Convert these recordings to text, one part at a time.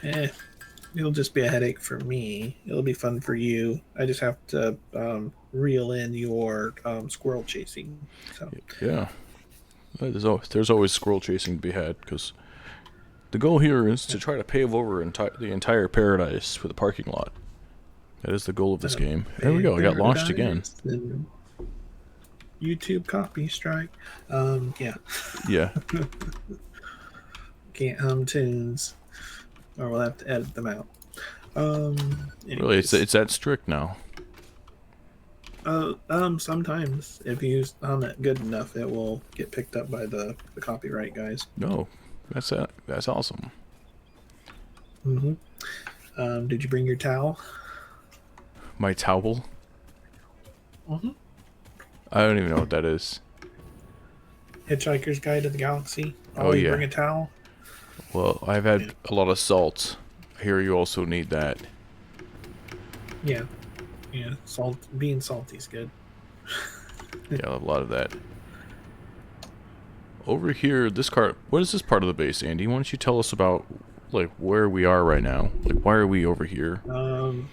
Eh, it'll just be a headache for me. It'll be fun for you. I just have to reel in your squirrel chasing. So Yeah, there's always squirrel chasing to be had because the goal here is to try to pave over the entire paradise with a parking lot. That is the goal of this game. There we go. I got launched again. paradise and YouTube copy strike. Yeah, Yeah. can't hum tunes, or we'll have to edit them out. Really, Anyways, it's that strict now. sometimes if you hum it good enough, it will get picked up by the copyright guys. No, that's awesome. Mm-hmm. Did you bring your towel? My towel. Mm-hmm. I don't even know what that is. Hitchhiker's Guide to the Galaxy. Oh You bring yeah. a towel. Well, I've Yeah, had a lot of salt. I hear you also need that. yeah, yeah. Salt, being salty is good. Yeah, a lot of that. Over here, this car. What is this part of the base, Andy? Why don't you tell us about like where we are right now? Like, why are we over here? Um,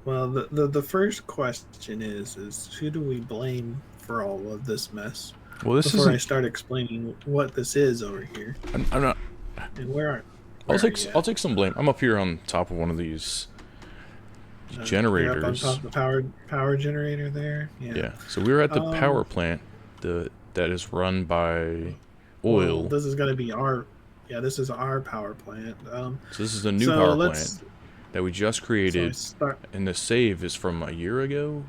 well, the first question is who do we blame for all of this mess? Well, this Before I isn't. start explaining what this is over here I'm not. and I'll where are take. you I'll at? take some blame. I'm up here on top of one of these You're up on top generators. of the power generator there. Yeah. Yeah. So we were at the Um. power plant. That is run by Well, oil. this is gonna be our. Yeah, this is our power plant. So this is a new So power plant let's. that we just So I created, start. and the save is from a year ago.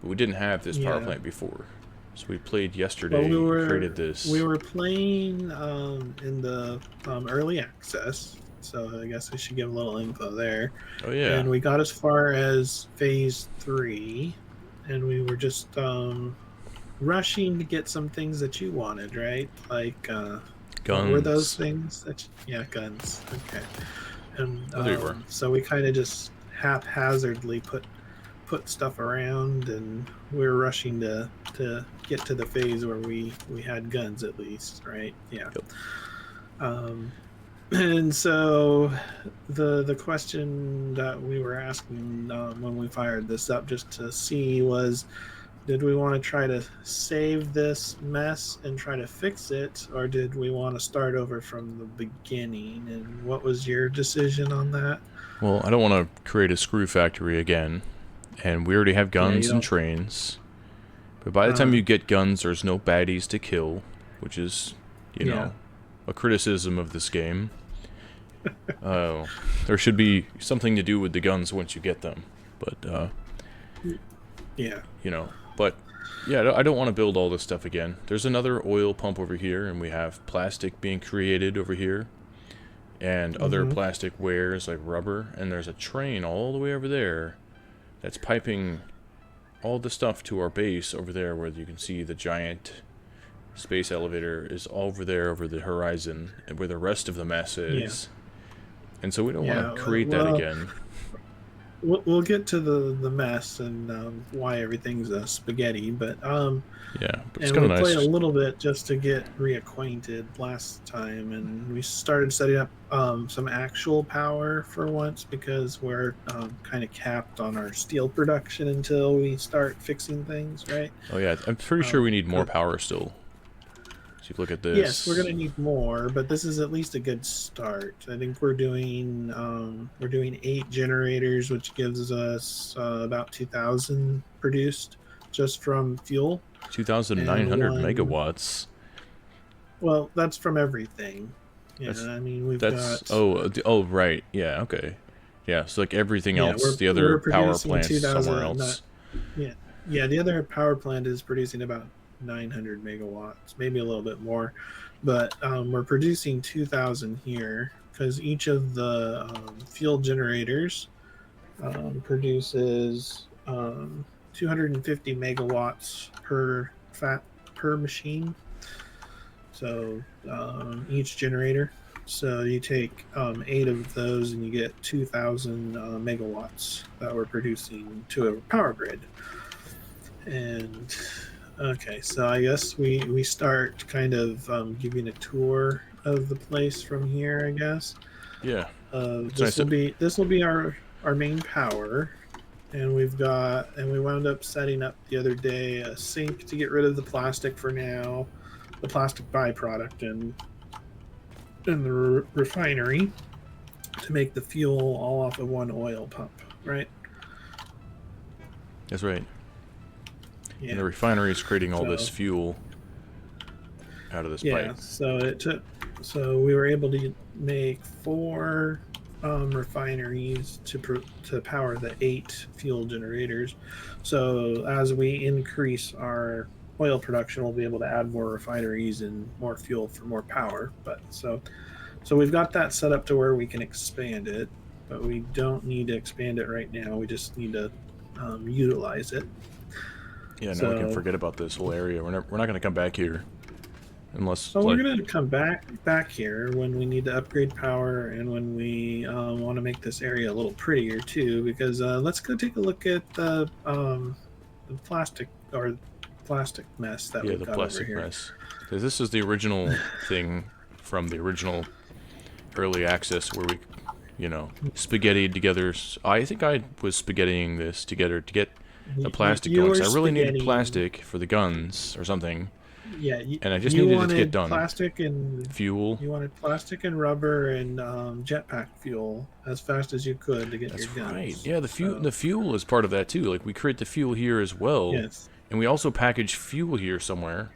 But we didn't have this power Yeah. plant before, so we played Well, yesterday and created we this. were playing in the early access. So I guess I should give a little info there. Oh yeah, And we got as far as phase 3, and we were just rushing to get some things that you wanted, right? Like what were those guns. things? Yeah, guns. Okay. And Oh, there you were. so we kind of just haphazardly put stuff around, and we were rushing to get to the phase where we had guns at least, right? Yeah. Yep. Um, and so the question that we were asking when we fired this up just to see was, did we want to try to save this mess and try to fix it, or did we want to start over from the beginning? And what was your decision on that? Well, I don't want to create a screw factory again, and we already have Yeah, you guns and don't. trains. But by the time Uh, you get guns, there's no baddies to kill, which is, you yeah, know, a criticism of this game. Uh, there should be something to do with the guns once you get them. But, yeah, you know, but yeah, I don't want to build all this stuff again. There's another oil pump over here, and we have plastic being created over here, and other mm-hmm. plastic wares like rubber, and there's a train all the way over there that's piping all the stuff to our base over there where you can see the giant space elevator is over there over the horizon and where the rest of the mess Yeah, is. And so we don't want yeah. to create that Well, again. we'll get to the mess and why everything's spaghetti, but Yeah, but it's and kind we of played a nice. little bit just to get reacquainted last time, and we started setting up some actual power for once because we're kind of capped on our steel production until we start fixing things, right? Oh yeah, I'm pretty sure Um, we need more 'cause- power still. So you look at yes, we're this. gonna need more, but this is at least a good start. I think we're doing 8 generators, which gives us about 2,000 produced just from fuel, and 2,900 one. megawatts. Well, that's from everything. Yeah, That's I mean we've that's got. oh right, yeah, okay. Yeah, so like everything Yeah, else, the other we're power producing plants two somewhere thousand. else. Yeah, yeah. The other power plant is producing about 900 megawatts, maybe a little bit more, but we're producing 2,000 here because each of the fuel generators produces 250 megawatts per machine. So each generator. So you take 8 of those and you get 2,000 megawatts that we're producing to a power grid. And okay, so I guess we start kind of giving a tour of the place from here, I guess. Yeah. It's nice This will to, be our main power, and we wound up setting up the other day a sink to get rid of the plastic for now, the plastic byproduct, and in the refinery to make the fuel all off of one oil pump, right? that's right. And Yeah. the refinery is creating all this So fuel out of this pipe. yeah, so we were able to make four refineries to power the 8 fuel generators. So as we increase our oil production, we'll be able to add more refineries and more fuel for more power. But so we've got that set up to where we can expand it, but we don't need to expand it right now. We just need to utilize it. Yeah, now we can So forget about this whole area. We're not going to come back here unless, well, we're like, gonna come back here when we need to upgrade power and when we want to make this area a little prettier too. Because let's go take a look at the plastic mess that yeah, we've the got over plastic here. mess. 'Cause this is the original thing from the original early access where we, spaghettied together. I think I was spaghettiing this together to get the plastic You going. were 'Cause I really needed spaghettiing. plastic for the guns or something. Yeah, And I just you needed it to get wanted done. Fuel. plastic and rubber and jetpack fuel as fast as you could to get your That's right. guns. Yeah, So the fuel is part of that too. Like we create the fuel here as well, yes, and we also package fuel here somewhere.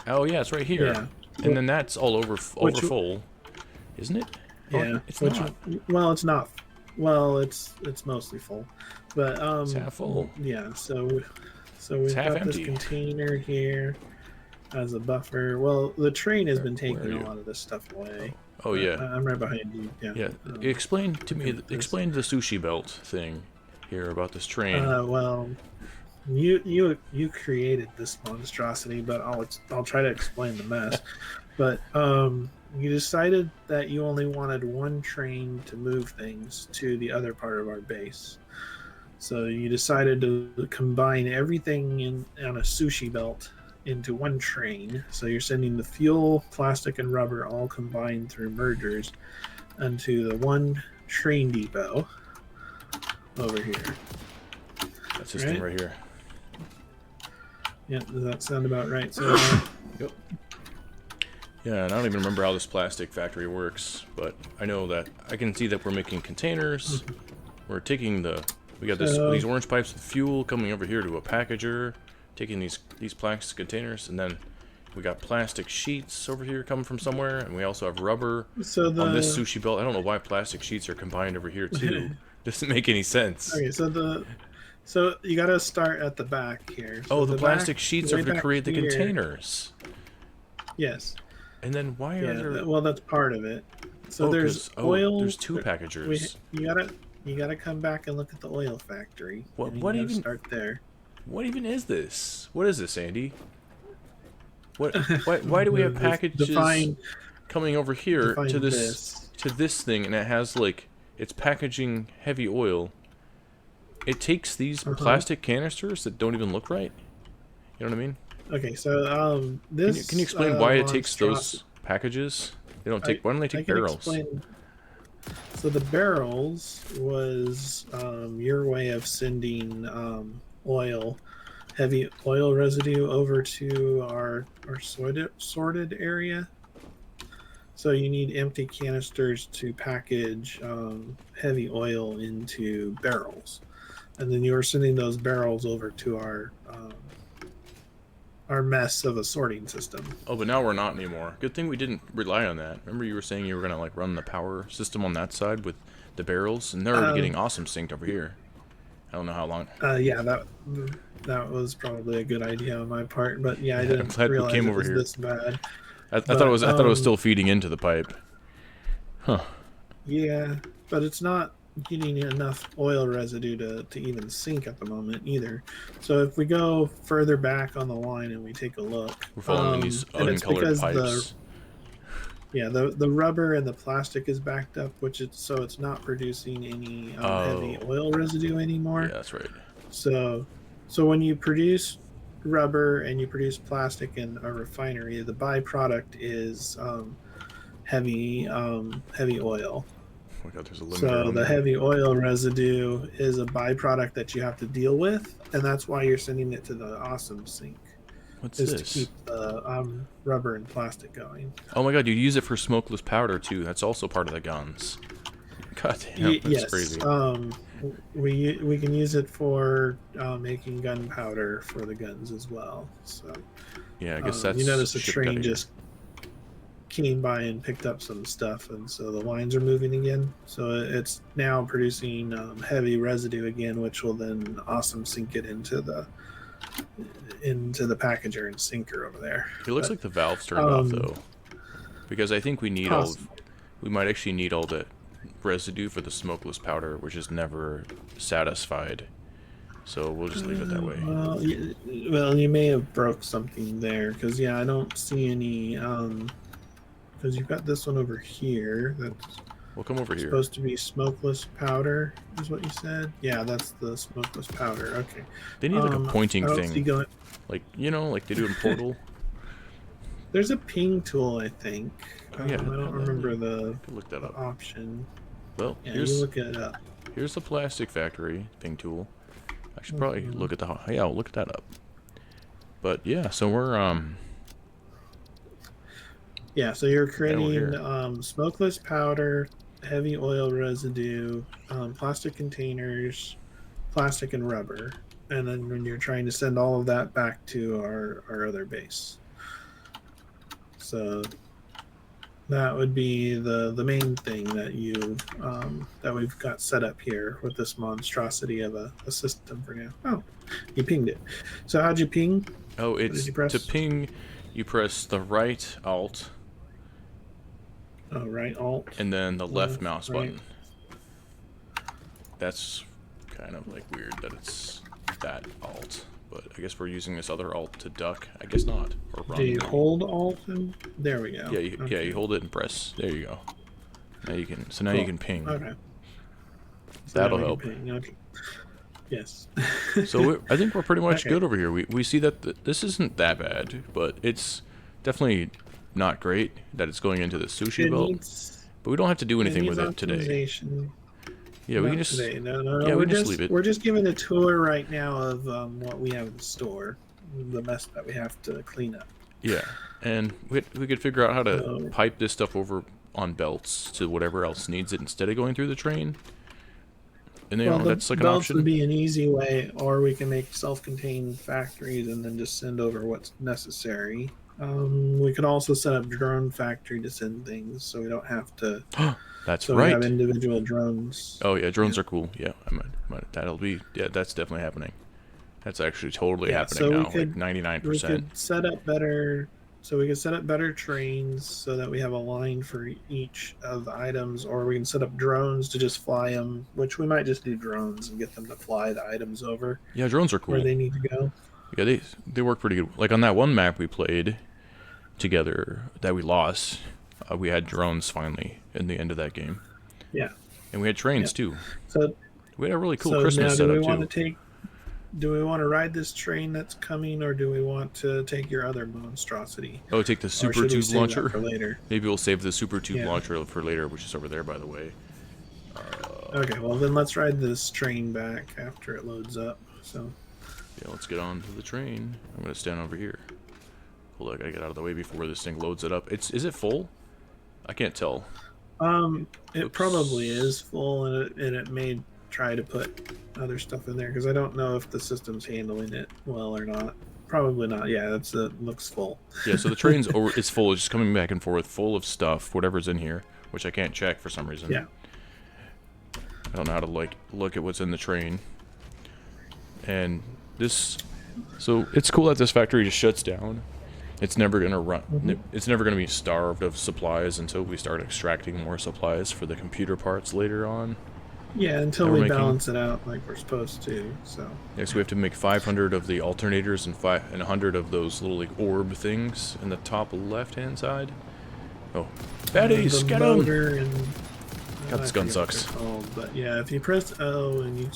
Oh yeah, it's right here. yeah. And then that's all over Which full, isn't it? Oh, Yeah, it's which not. well, it's not. Well, it's mostly full, but It's half full. yeah. So It's we've half got this empty. container here as a buffer. Well, the train has been Where are taking a you? lot of this stuff away. Oh But yeah, I'm right behind you. Yeah. yeah. Um, Explain to me. looking at this. Explain the sushi belt thing here about this train. Well, you created this monstrosity, but I'll try to explain the mess. But you decided that you only wanted one train to move things to the other part of our base. So you decided to combine everything on a sushi belt into one train. So you're sending the fuel, plastic, and rubber all combined through mergers onto the one train depot over here. That's this thing Right? right here. Yeah, does that sound about right? So Yep. Yeah, and I don't even remember how this plastic factory works, but I know that I can see that we're making containers. We're taking we got these orange pipes with fuel coming over here to a packager, taking these plastic containers, and then we got plastic sheets over here coming from somewhere, and we also have rubber so on this the sushi belt. I don't know why plastic sheets are combined over here too. Doesn't make any sense. okay, so you got to start at the back here. So Oh, the the plastic back, sheets way are to back create the here. containers. Yes. And then why are Yeah. there? Well, that's part of it. So Oh, there's there's oil. two packagers. You gotta come back and look at the oil factory. What And you what gotta even start there. what even is this? What is this, Andy? Why do we have packages Define coming over here this. to this thing, and it has like it's packaging heavy oil. It takes these plastic canisters that don't even look right. You know what I mean? Okay, so this. Can you explain why it takes monstrosity- those packages? They don't take. Why don't they I take can barrels? explain. So the barrels was your way of sending oil, heavy oil residue over to our sorted area. So you need empty canisters to package heavy oil into barrels, and then you are sending those barrels over to our mess of a sorting system. Oh, but now we're not anymore. Good thing we didn't rely on that. Remember you were saying you were gonna like run the power system on that side with the barrels, and they're already getting awesome synced over here. I don't know how long. Yeah, that was probably a good idea on my part, but yeah, I I'm didn't glad we realize came it over was here. this bad. I thought it was still feeding into the pipe. Huh. Yeah, but it's not getting enough oil residue to even sink at the moment either. So if we go further back on the line and we take a look, We're following these and it's uncolored because pipes. the rubber and the plastic is backed up, so it's not producing any heavy oil residue anymore. Yeah, that's right. So when you produce rubber and you produce plastic in a refinery, the byproduct is heavy oil. my god, there's a limiter So on the there. heavy oil residue is a byproduct that you have to deal with, and that's why you're sending it to the awesome sink, What's is to this? keep the rubber and plastic going. Oh my god, you use it for smokeless powder too. That's also part of the guns. God damn, that's Yes, crazy. we can use it for making gunpowder for the guns as well. So Yeah, I guess you that's notice a shipped out train of here. just came by and picked up some stuff, and so the lines are moving again. So it's now producing heavy residue again, which will then awesome sink it into the packager and sinker over there. It looks But like the valve's turned off um, though, because I think we need all of, possible. we might actually need all the residue for the smokeless powder, which is never satisfied. So we'll just leave it that way. Well, you may have broke something there because I don't see any. Because you've got this one over here that's We'll come over here. supposed to be smokeless powder, is what you said. Yeah, that's the smokeless powder. Okay. They need like a I pointing don't see thing, going. like like they do in Portal. There's a ping tool, I think. Oh yeah, I don't remember the look that up. option. Well, Yeah, you look it up. here's the plastic factory thing tool. I should probably look at I'll look that up. But yeah, so we're Yeah, so you're we're creating here. smokeless powder, heavy oil residue, plastic containers, plastic and rubber, and then when you're trying to send all of that back to our other base. So that would be the main thing that that we've got set up here with this monstrosity of a system for now. Oh, you pinged it. So how'd you ping? Oh, What it's did you press? to ping. You press the right Alt Oh, right Alt. and then the left mouse right. button. That's kind of like weird that it's that Alt, but I guess we're using this other Alt to duck. I guess not, or run. Do you maybe. hold Alt? There we go. Yeah, you hold it and press. There you go. Now you can. So now you can ping. Okay. So That'll now we help. can ping. Okay. Yes. So I think we're pretty much Okay. good over here. We see that this isn't that bad, but it's definitely not great that it's going into the sushi It belt. needs But we don't have to do it anything needs with it today. optimization. Yeah, we Not can just today. No, yeah, we we're can just leave it. we're just giving a tour right now of what we have in store, the mess that we have to clean up. Yeah, and we could figure out how to So, pipe this stuff over on belts to whatever else needs it instead of going through the train. And well, the that's like an belts would option. be an easy way, or we can make self-contained factories and then just send over what's necessary. We could also set up drone factory to send things, so we don't have to. That's So we have right. individual drones. Oh yeah, drones are cool. Yeah, that'll be that's definitely happening. That's actually totally Yeah, happening so now, we like could 99%. set up better. So we could set up better trains so that we have a line for each of the items, or we can set up drones to just fly them. Which we might just do drones and get them to fly the items over Yeah, drones are where cool. they need to go. Yeah, they work pretty good. Like on that one map we played together that we lost, we had drones finally in the end of that game, Yeah. and we had trains Yeah. too. So We had a really cool now, Christmas do we setup want too. to take? Do we want to ride this train that's coming, or do we want to take your other monstrosity? Oh, take the Or super should we tube save that launcher. for later? Maybe we'll save the super tube Yeah. launcher for later, which is over there, by the way. Okay, well then let's ride this train back after it loads up. So Yeah, let's get on to the train. I'm gonna stand over here. Hold on, I gotta get out of the way before this thing loads it up. Is it full? I can't tell. it Oops. probably is full, and it may try to put other stuff in there because I don't know if the system's handling it well or not. Probably not. Yeah, it looks full. Yeah, so the train's it's full. It's just coming back and forth, full of stuff, whatever's in here, which I can't check for some reason. Yeah. I don't know how to like look at what's in the train. And this, so it's cool that this factory just shuts down. It's never gonna run. It's never gonna be starved of supplies until we start extracting more supplies for the computer parts later on. Yeah, until That we're we making. balance it out like we're supposed to. So Next, we have to make 500 of the alternators and 100 of those little like orb things in the top left-hand side. Oh, baddies, the get 'em! motor and God, this I gun forget what sucks. they're called, but yeah, if you press O and you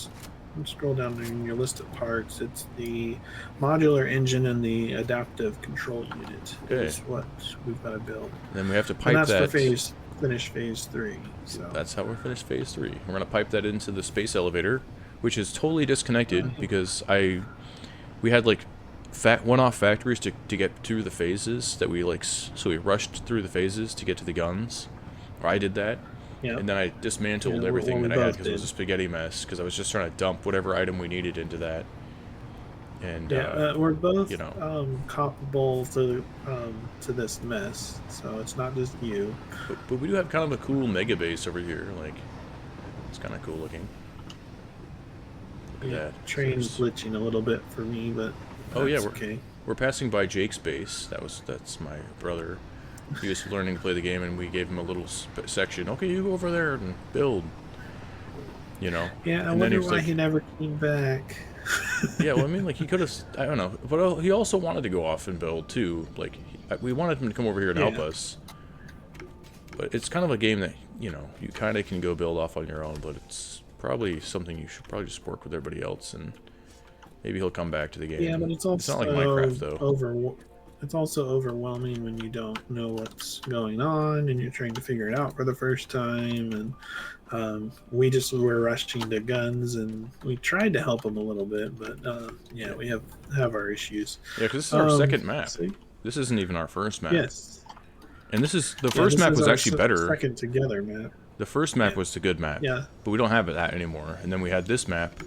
scroll down in your list of parts, it's the modular engine and the adaptive control unit Okay. is what we've got to build. Then we have to And pipe that's that. for phase finish phase 3. So That's how we're finished phase 3. We're gonna pipe that into the space elevator, which is totally disconnected because we had like one-off factories to get through the phases that we like. So we rushed through the phases to get to the guns, or I did that. yeah, And then I dismantled yeah, everything we that I had both because it was a did. spaghetti mess. Because I was just trying to dump whatever item we needed into that. And Yeah, we're both you know, comparable to this mess, so it's not just you. but we do have kind of a cool mega base over here. Like, it's kind of cool looking. Look at Yeah, that. train's glitching a little bit for me, but Oh yeah, that's okay. we're passing by Jake's base. That's my brother. He was learning to play the game, and we gave him a little section. Okay, you go over there and build. You know. Yeah, I And then wonder he was why like, he never came back. yeah, well, I mean, like, he could have, I don't know, but he also wanted to go off and build, too. Like, we wanted him to come over here and help Yeah. us. But it's kind of a game that, you know, you kind of can go build off on your own, but it's probably something you should probably just work with everybody else, and maybe he'll come back to the game. Yeah, but it's also not like Minecraft, though. It's also overwhelming when you don't know what's going on and you're trying to figure it out for the first time. And we just were rushing to guns, and we tried to help him a little bit, but yeah, we have our issues. Yeah, because this is our second map. See? This isn't even our first map. Yes. And this is, the Yeah, first this map is was our actually better. second together map. The first map Yeah. was the good map. Yeah. But we don't have that anymore. And then we had this map.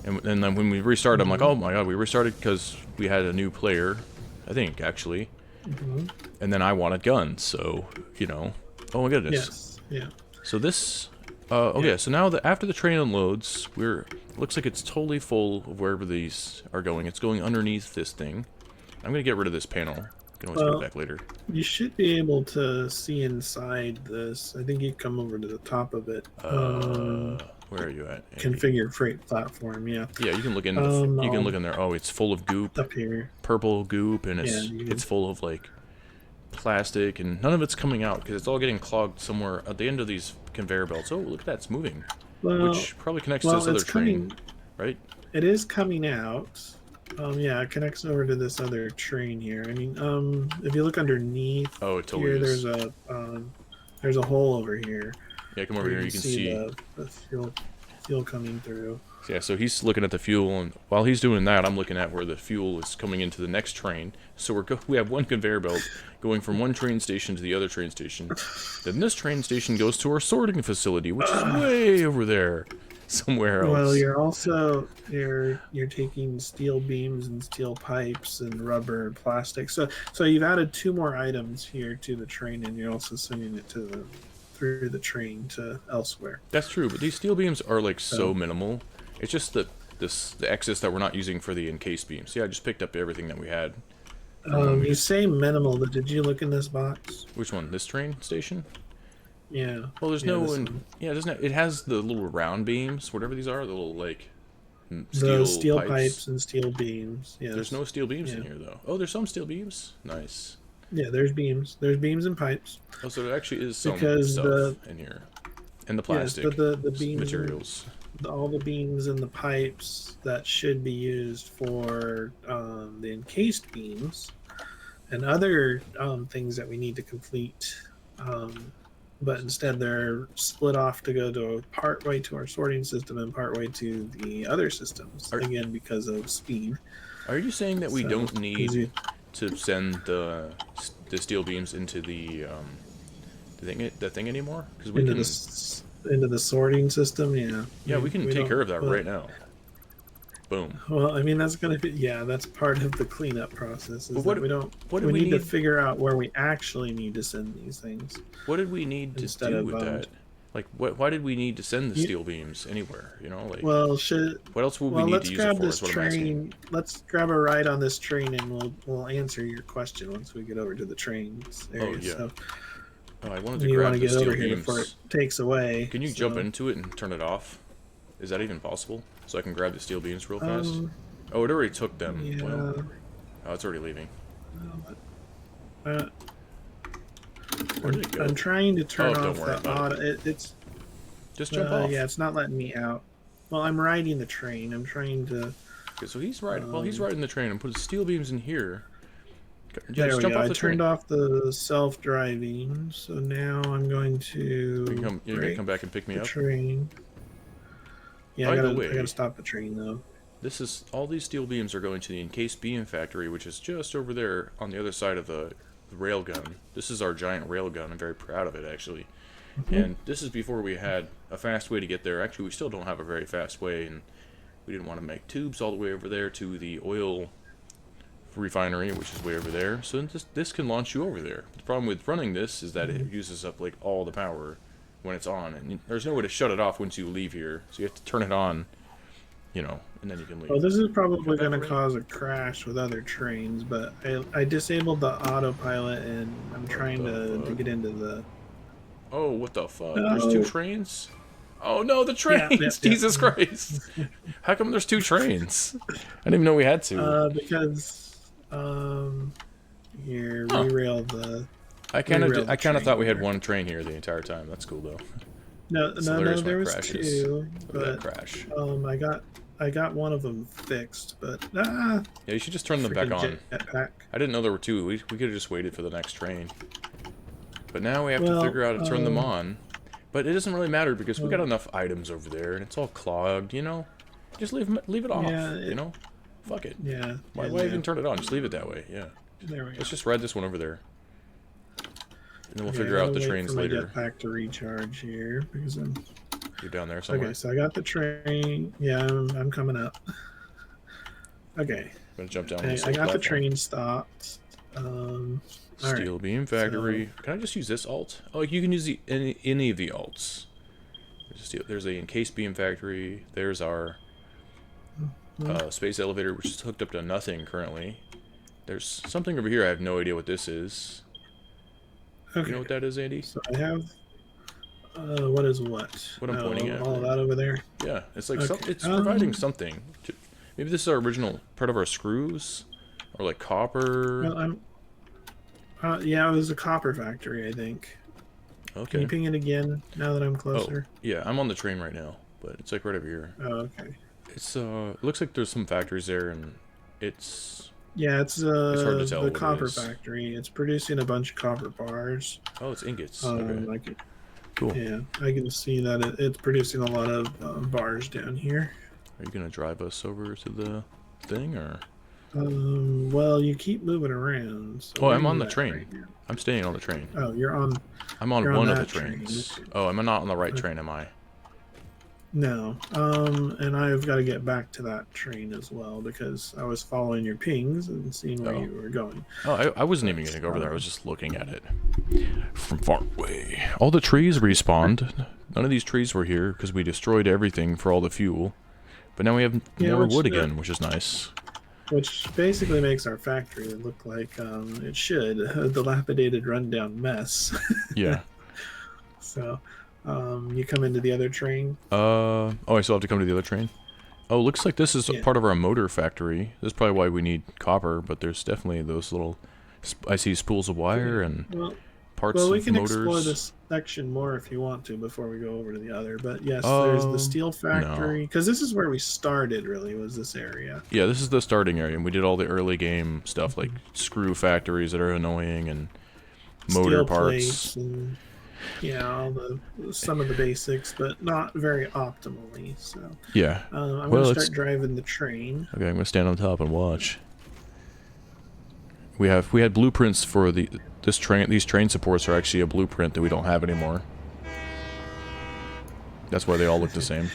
And then when we restarted, I'm like, oh my god, we restarted because we had a new player. I think, actually. And then I wanted guns, so, you know. Oh my goodness. Yes. Yeah. So this... okay, so now after the train unloads, looks like it's totally full of wherever these are going. It's going underneath this thing. I'm going to get rid of this panel. You can always put it back later. You should be able to see inside this. I think you come over to the top of it. Where are you at? Configure freight platform, yeah. Yeah, you can look in. You can look in there. Oh, it's full of goop. Up here. Purple goop, and it's full of like plastic, and none of it's coming out because it's all getting clogged somewhere at the end of these conveyor belts. Oh, look at that, it's moving, which probably connects to this other train, right? It is coming out. Yeah, it connects over to this other train here. I mean, if you look underneath, oh, it totally here, is. there's a hole over here. Yeah, come over here. You can see the fuel coming through. Yeah, so he's looking at the fuel, and while he's doing that, I'm looking at where the fuel is coming into the next train. So we have one conveyor belt going from one train station to the other train station. Then this train station goes to our sorting facility, which is way over there, somewhere else. Well, you're also you're taking steel beams and steel pipes and rubber and plastic. So you've added 2 more items here to the train, and you're also sending it through the train to elsewhere. That's true, but these steel beams are like so minimal. It's just the excess that we're not using for the encased beams. Yeah, I just picked up everything that we had. You say minimal, but did you look in this box? Which one? This train station? Yeah. Well, there's yeah, it has the little round beams, whatever these are, the little like steel pipes and steel beams. Yes. There's no steel beams in here though. Oh, there's some steel beams. Nice. Yeah, there's beams. There's beams and pipes. Oh, so there actually is some stuff in here, and the plastic. Yes, but the beams, materials. All the beams and the pipes that should be used for the encased beams and other things that we need to complete, but instead they're split off to go to part way to our sorting system and part way to the other systems, again because of speed. Are you saying that we don't need to send the steel beams into the thing anymore? Because we can into the sorting system, yeah. Yeah, we can take care of that right now. Boom. Well, I mean that's gonna be that's part of the cleanup process. Is what, that we need to figure out where we actually need to send these things. What did we need to do with that? Like, why did we need to send the steel beams anywhere? You know, like. Well, what else would we need to use it for? This train. Let's grab a ride on this train, and we'll answer your question once we get over to the train area. Oh yeah. So, I wanted to grab the steel beams. Before it takes away. Can you jump into it and turn it off? Is that even possible? So I can grab the steel beams real fast? Oh, it already took them. Yeah. Well, oh, it's already leaving. Where did it go? I'm trying to turn off don't worry the about auto. It's just jump off. Yeah, it's not letting me out. Well, I'm riding the train. I'm trying to. Okay, so he's riding. Well, he's riding the train and put his steel beams in here. Yeah, There just we jump go. off I the train. turned off the self-driving, so now I'm going You to can break come back and pick me the up. train. Yeah, By the I gotta way, stop the train though. this is all these steel beams are going to the encased beam factory, which is just over there on the other side of the railgun. This is our giant railgun. I'm very proud of it, actually. Mhm. And this is before we had a fast way to get there. Actually, we still don't have a very fast way, and we didn't want to make tubes all the way over there to the oil refinery, which is way over there. So this can launch you over there. The problem with running this is that it uses up like all the power when it's on, and there's no way to shut it off once you leave here. So you have to turn it on, and then you can Well, leave. this is You come probably back going to already? cause a crash with other trains, but I disabled the autopilot and I'm What trying the to fuck? get into the. Oh, what the fuck? There's two Oh, trains? Oh no, the yeah, yeah, trains! yeah. Jesus Christ! How come there's two trains? I didn't even know we had two. Because here Huh. re-rail I the kind of train thought we had here. one train here the entire time. That's cool though. No, It's no, no. hilarious when There it was crashes. two, Look at that but crash. I got one of them fixed, but Yeah, you should just turn them back freaking on. jetpack. I didn't know there were two. We could have just waited for the next train. But now we have to Well, figure out how to turn them on. But it doesn't really matter because we got well, enough items over there and it's all clogged. Just leave it yeah, off, Fuck it. yeah, Why yeah. even turn it on? Just leave it that way, yeah. There we go. Let's just ride this one over there. And then we'll Okay, I figure gotta out the wait for trains my later. jetpack to recharge here because I'm You're down there okay. somewhere. So I got the train. Yeah, I'm coming up. Okay, I'm gonna jump down I this got little the platform. train stopped. All right. Steel beam So factory. Can I just use this alt? Oh, you can use any of the alts. There's a encased beam factory. There's our space elevator, which is hooked up to nothing currently. There's something over here. I have no idea what this is. You okay, know what that is, Andy? so I have what is what? What I'm pointing Oh, at? all of that over there. Yeah, it's like Okay. it's providing something. Maybe this is our original part of our screws, or like copper. Well, I'm. Yeah, it was a copper factory, I think. Can you Okay. ping it again now that I'm Oh, closer? yeah, I'm on the train right now, but it's like right over here. Oh, okay. It looks like there's some factories there, and it's Yeah, it's it's hard to tell the what it copper is. factory. It's producing a bunch of copper bars. Oh, it's ingots. Okay, I can, cool. yeah, I can see that it's producing a lot of bars down here. Are you gonna drive us over to the thing, or? Well, you keep moving around. So Oh, where are I'm on you the at train. right now? I'm staying on the train. Oh, I'm on you're on one of the that train. trains. Oh, I'm not on the right Okay. train, am I? No. And I've got to get back to that train as well because I was following your pings and seeing where Oh. you were going. Oh, I wasn't even gonna go over there. I was just looking at it from far away. All the trees respawned. None of these trees were here because we destroyed everything for all the fuel. But now we have Yeah, more wood again, which is nice. which basically makes our factory look like it should a dilapidated, rundown mess. Yeah. So, you come into the other train. Oh, I still have to come to the other train? Oh, looks like this is Yeah. part of our motor factory. This is probably why we need copper, but there's definitely those little... I see spools of wire and Well, parts well, we of can motors. explore this section more if you want to before we go over to the other. But yes, there's the steel factory because this is where we started. Really, was this area? Yeah, this is the starting area, and we did all the early game stuff, like screw factories that are annoying and motor Steel parts. plates and all some of the basics, but not very optimally. So Yeah. I'm Well, gonna it's start driving the train. okay. I'm gonna stand on top and watch. We had blueprints for this train. These train supports are actually a blueprint that we don't have anymore. That's why they all look the same.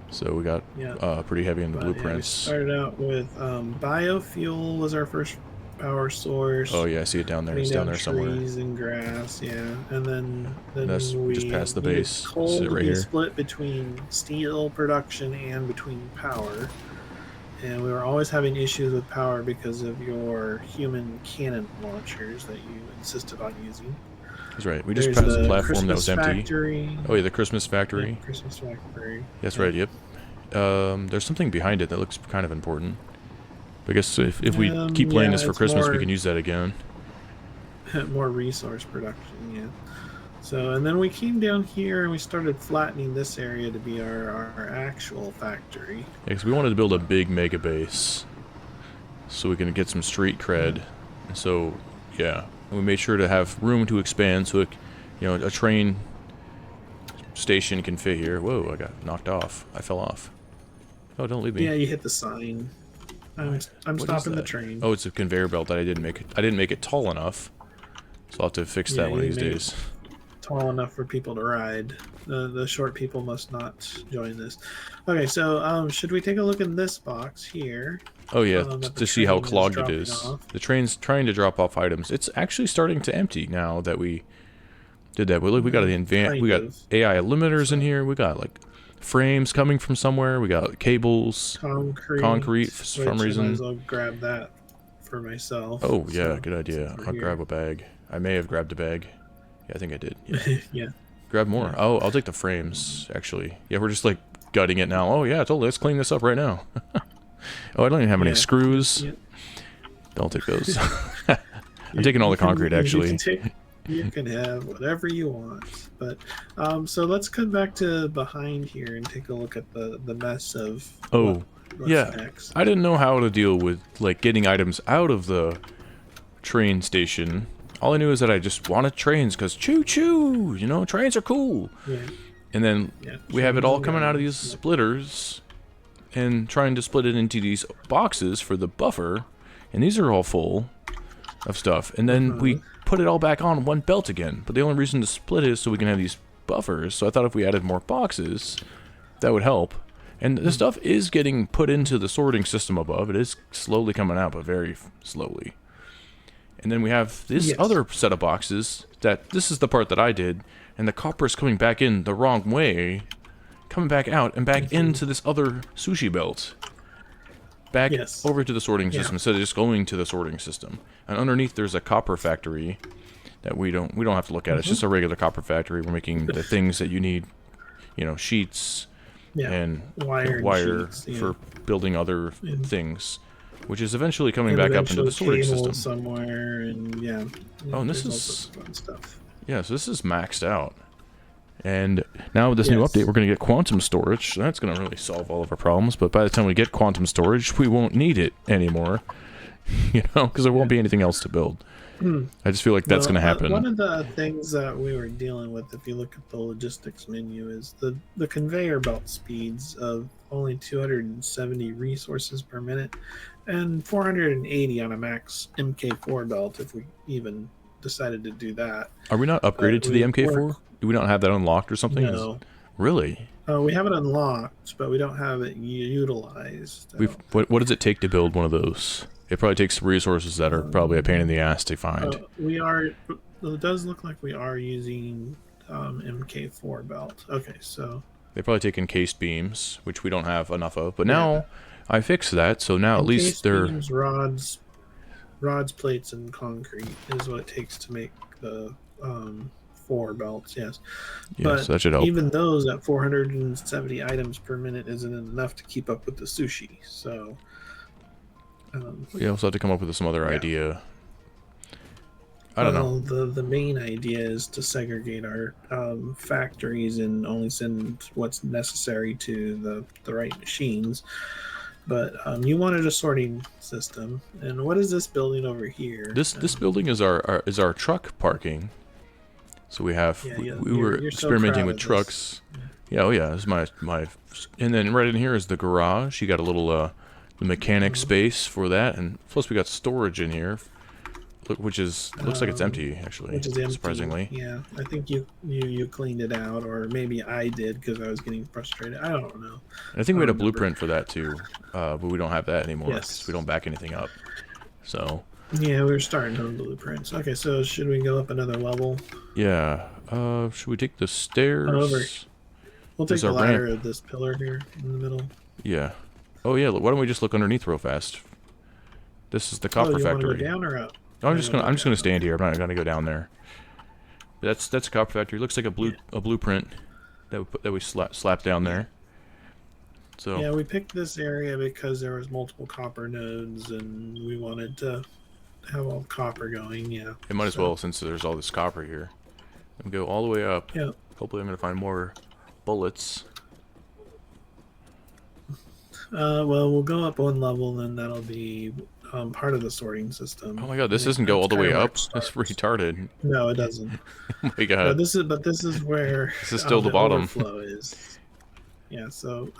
So we got Yeah. pretty heavy in the But, yeah, we blueprints. started out with biofuel was our first power source. Oh yeah, I see it down there. It's down there somewhere. Trees and grass, yeah, and then We just passed the needed base. coal Sit to right be here. split between steel production and between power. And we were always having issues with power because of your human cannon launchers that you insisted on using. That's right. We just There's passed the the platform that was Christmas empty. factory. Oh yeah, the Christmas Yeah, factory. Christmas factory. That's Yeah. right. Yep. There's something behind it that looks kind of important. I guess if we keep playing this for it's Christmas, we more- can use that again. more resource production, yeah. So, and then we came down here and we started flattening this area to be our actual factory. Yeah, because we wanted to build a big mega base, so we can get some street cred So, yeah, and we made sure to have room to expand so it, a train station can fit here. Whoa, I got knocked off. I fell off. Oh, don't leave me. Yeah, you hit the sign. I'm What is stopping the that? train. Oh, it's a conveyor belt that I didn't make. I didn't make it tall enough, so I'll have to fix Yeah, that one of you these made days. it tall enough for people to ride. The short people must not join this. Okay, so should we take a look in this box here? Oh yeah, That the to see how train is clogged it dropping is. off. The train's trying to drop off items. It's actually starting to empty now that we did that. We got we Kind got of. AI limiters in So here. We got like frames coming from somewhere. We got cables, concrete for some which I might as reason. well grab that for myself. Oh yeah, So good it's idea. over I'll here. grab a bag. I may have grabbed a bag. Yeah, I think I did. Yeah. Yeah. Grab more. Yeah. Oh, I'll take the frames, actually. Yeah, we're just, like, gutting it now. Oh, yeah, totally. Let's clean this up right now. Oh, I don't even have any Yeah. screws. Yeah. Don't take those. I'm taking all the concrete, actually. You can have whatever you want. But so let's come back to behind here and take a look at the mess of Oh, what's yeah. next. I didn't know how to deal with, like, getting items out of the train station. All I knew is that I just wanted trains, because choo-choo! Trains are cool! Yeah. And then Yeah. we have it all Trains and coming out of these guns. splitters and trying to split it into these boxes for the buffer, and these are all full of stuff. And then we put it all back on one belt again. But the only reason to split is so we can have these buffers. So I thought if we added more boxes, that would help. And the stuff is getting put into the sorting system above. It is slowly coming out, but very slowly. And then we have this Yes. other set of boxes that this is the part that I did, and the copper is coming back in the wrong way, coming back out and back into this other sushi belt. Back Yes. over to the sorting Yeah. system instead of just going to the sorting system. And underneath there's a copper factory that we don't have to look at. It's just a regular copper factory. We're making the things that you need, sheets Yeah. and Wire, wire sheets, yeah. for building other And- things, which is eventually coming And back up into the eventually sorting cables system. somewhere, and yeah. Oh, and this there's all is- sorts of fun stuff. Yeah, so this is maxed out. And now with this new Yes. update, we're going to get quantum storage. So that's going to really solve all of our problems. But by the time we get quantum storage, we won't need it anymore. Because there won't be anything else to build. I just feel like that's Well, going to happen. One of the things that we were dealing with, if you look at the logistics menu, is the conveyor belt speeds of only 270 resources per minute and 480 on a max MK4 belt if we even decided to do that. Are we not upgraded to the MK4? Do we not have that unlocked or something? No. Really? We have it unlocked, but we don't have it utilized. What does it take to build one of those? It probably takes resources that are probably a pain in the ass to find. It does look like we are using MK4 belt. Okay, so They probably take encased beams, which we don't have enough of. But now I fixed that, so now at least encased they're... beams, rods, plates, and concrete is what it takes to make the 4 belts. Yes, Yeah, but so that should help. even those at 470 items per minute isn't enough to keep up with the sushi. So We also have to come up with some other idea. I don't know. The main idea is to segregate our factories and only send what's necessary to the right machines. But you wanted a sorting system, and what is this building over here? This building is our truck parking. So we have we were you're so experimenting proud with of trucks. Yeah, oh yeah, this is my and then right in here is the garage. You got a little the mechanic space for that, and plus we got storage in here. Which looks like it's empty actually. Which is empty. Surprisingly. Yeah, I think you cleaned it out, or maybe I did because I was getting frustrated. I don't know. And I think we had a blueprint for that too, but we don't have that anymore. Yes. 'Cause we don't back anything up. So. Yeah, we were starting on blueprints. Okay, so should we go up another level? Yeah. Should we take the stairs? We'll take There's the a ladder ramp. of this pillar here in the middle. Yeah. Oh yeah. Why don't we just look underneath real fast? This is the copper you factory. Want to go down or up? No, I'm just gonna stand here. I'm not gonna go down there. That's a copper factory. Looks like a blueprint that we slapped down there. So Yeah, we picked this area because there was multiple copper nodes, and we wanted to have all copper going. Yeah, it might as well since there's all this copper here. And go all the way up. Yeah. Hopefully, I'm gonna find more bullets. Well, we'll go up one level, and that'll be part of the sorting system. Oh my god, I this think doesn't go that's all the kind way of where up? it That's starts. retarded. No, it doesn't. Oh my No, god. this is where This is still the the bottom. overflow is. Yeah. So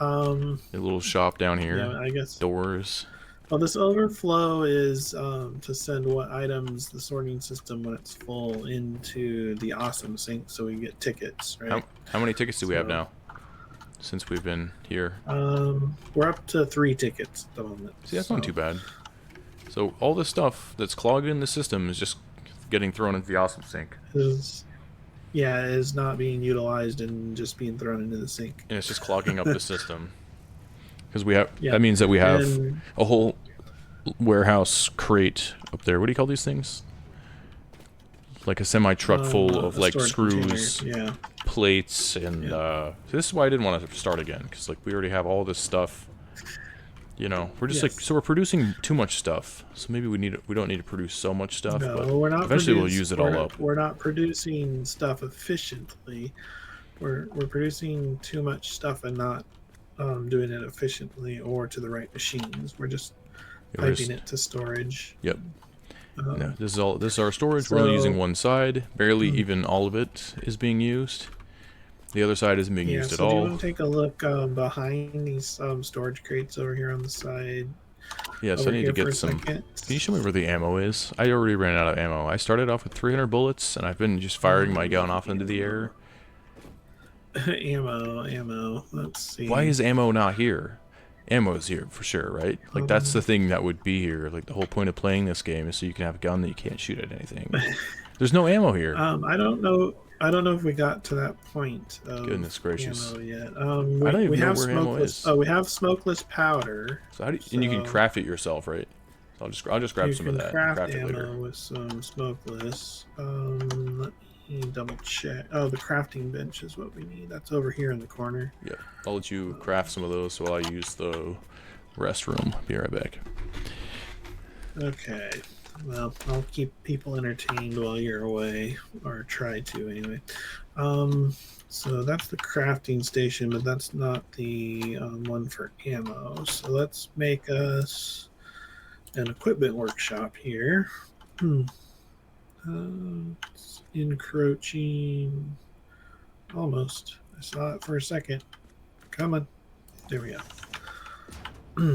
A little shop down yeah, here. I guess. Doors. Well, this overflow is to send what items the sorting system when it's full into the awesome sink, so we get tickets, right? How many tickets do we have So now since we've been here? we're up to 3 tickets at the moment. See, that's not So too bad. So all this stuff that's clogged in the system is just getting thrown into the awesome sink, is yeah, is not being utilized and just being thrown into the sink. and it's just clogging up the system because we have. Yeah, That means that we have and a whole warehouse crate up there. What do you call these things? Like a semi truck full of a like storage container. screws, Yeah, plates, and yeah. so this is why I didn't want to start again, because like we already have all this stuff. You know, we're just like, Yes. so we're producing too much stuff. So maybe we don't need to produce so much stuff, but No, we're not eventually we'll use it all up. we're not producing stuff efficiently. We're producing too much stuff and not doing it efficiently or to the right machines. We're just Yeah, we're piping just, it to storage. yep. No, Um, this is our storage. We're only using so one side. Barely even all of it is being used. The other side isn't being yeah. used at So do you all. want to take a look behind these storage crates over here on the side? Yeah, so Over I need to here for get a some. second. Can you show me where the ammo is? I already ran out of ammo. I started off with 300 bullets, and I've been just firing my gun off into the air. Ammo. Let's Why see. is ammo not here? Ammo is here for sure, right? Like that's the thing that would be here. Like the whole point of playing this game is so you can have a gun that you can't shoot at anything. There's no ammo here. I don't know. I don't know if we got to that point of Goodness gracious. ammo yet. I don't We even know have where ammo smokeless. is. Oh, we have smokeless powder. So how do you, and you can So craft it yourself, right? So I'll just grab you some of can that and craft craft it later. ammo with some smokeless. Let me double check. Oh, the crafting bench is what we need. That's over here in the corner. Yeah, I'll let you craft some of those while I use the restroom. Be right back. Okay. Well, I'll keep people entertained while you're away, or try to anyway. So that's the crafting station, but that's not the one for ammo. So let's make us an equipment workshop here. It's encroaching. Almost. I saw it for a second. Come on. There we go.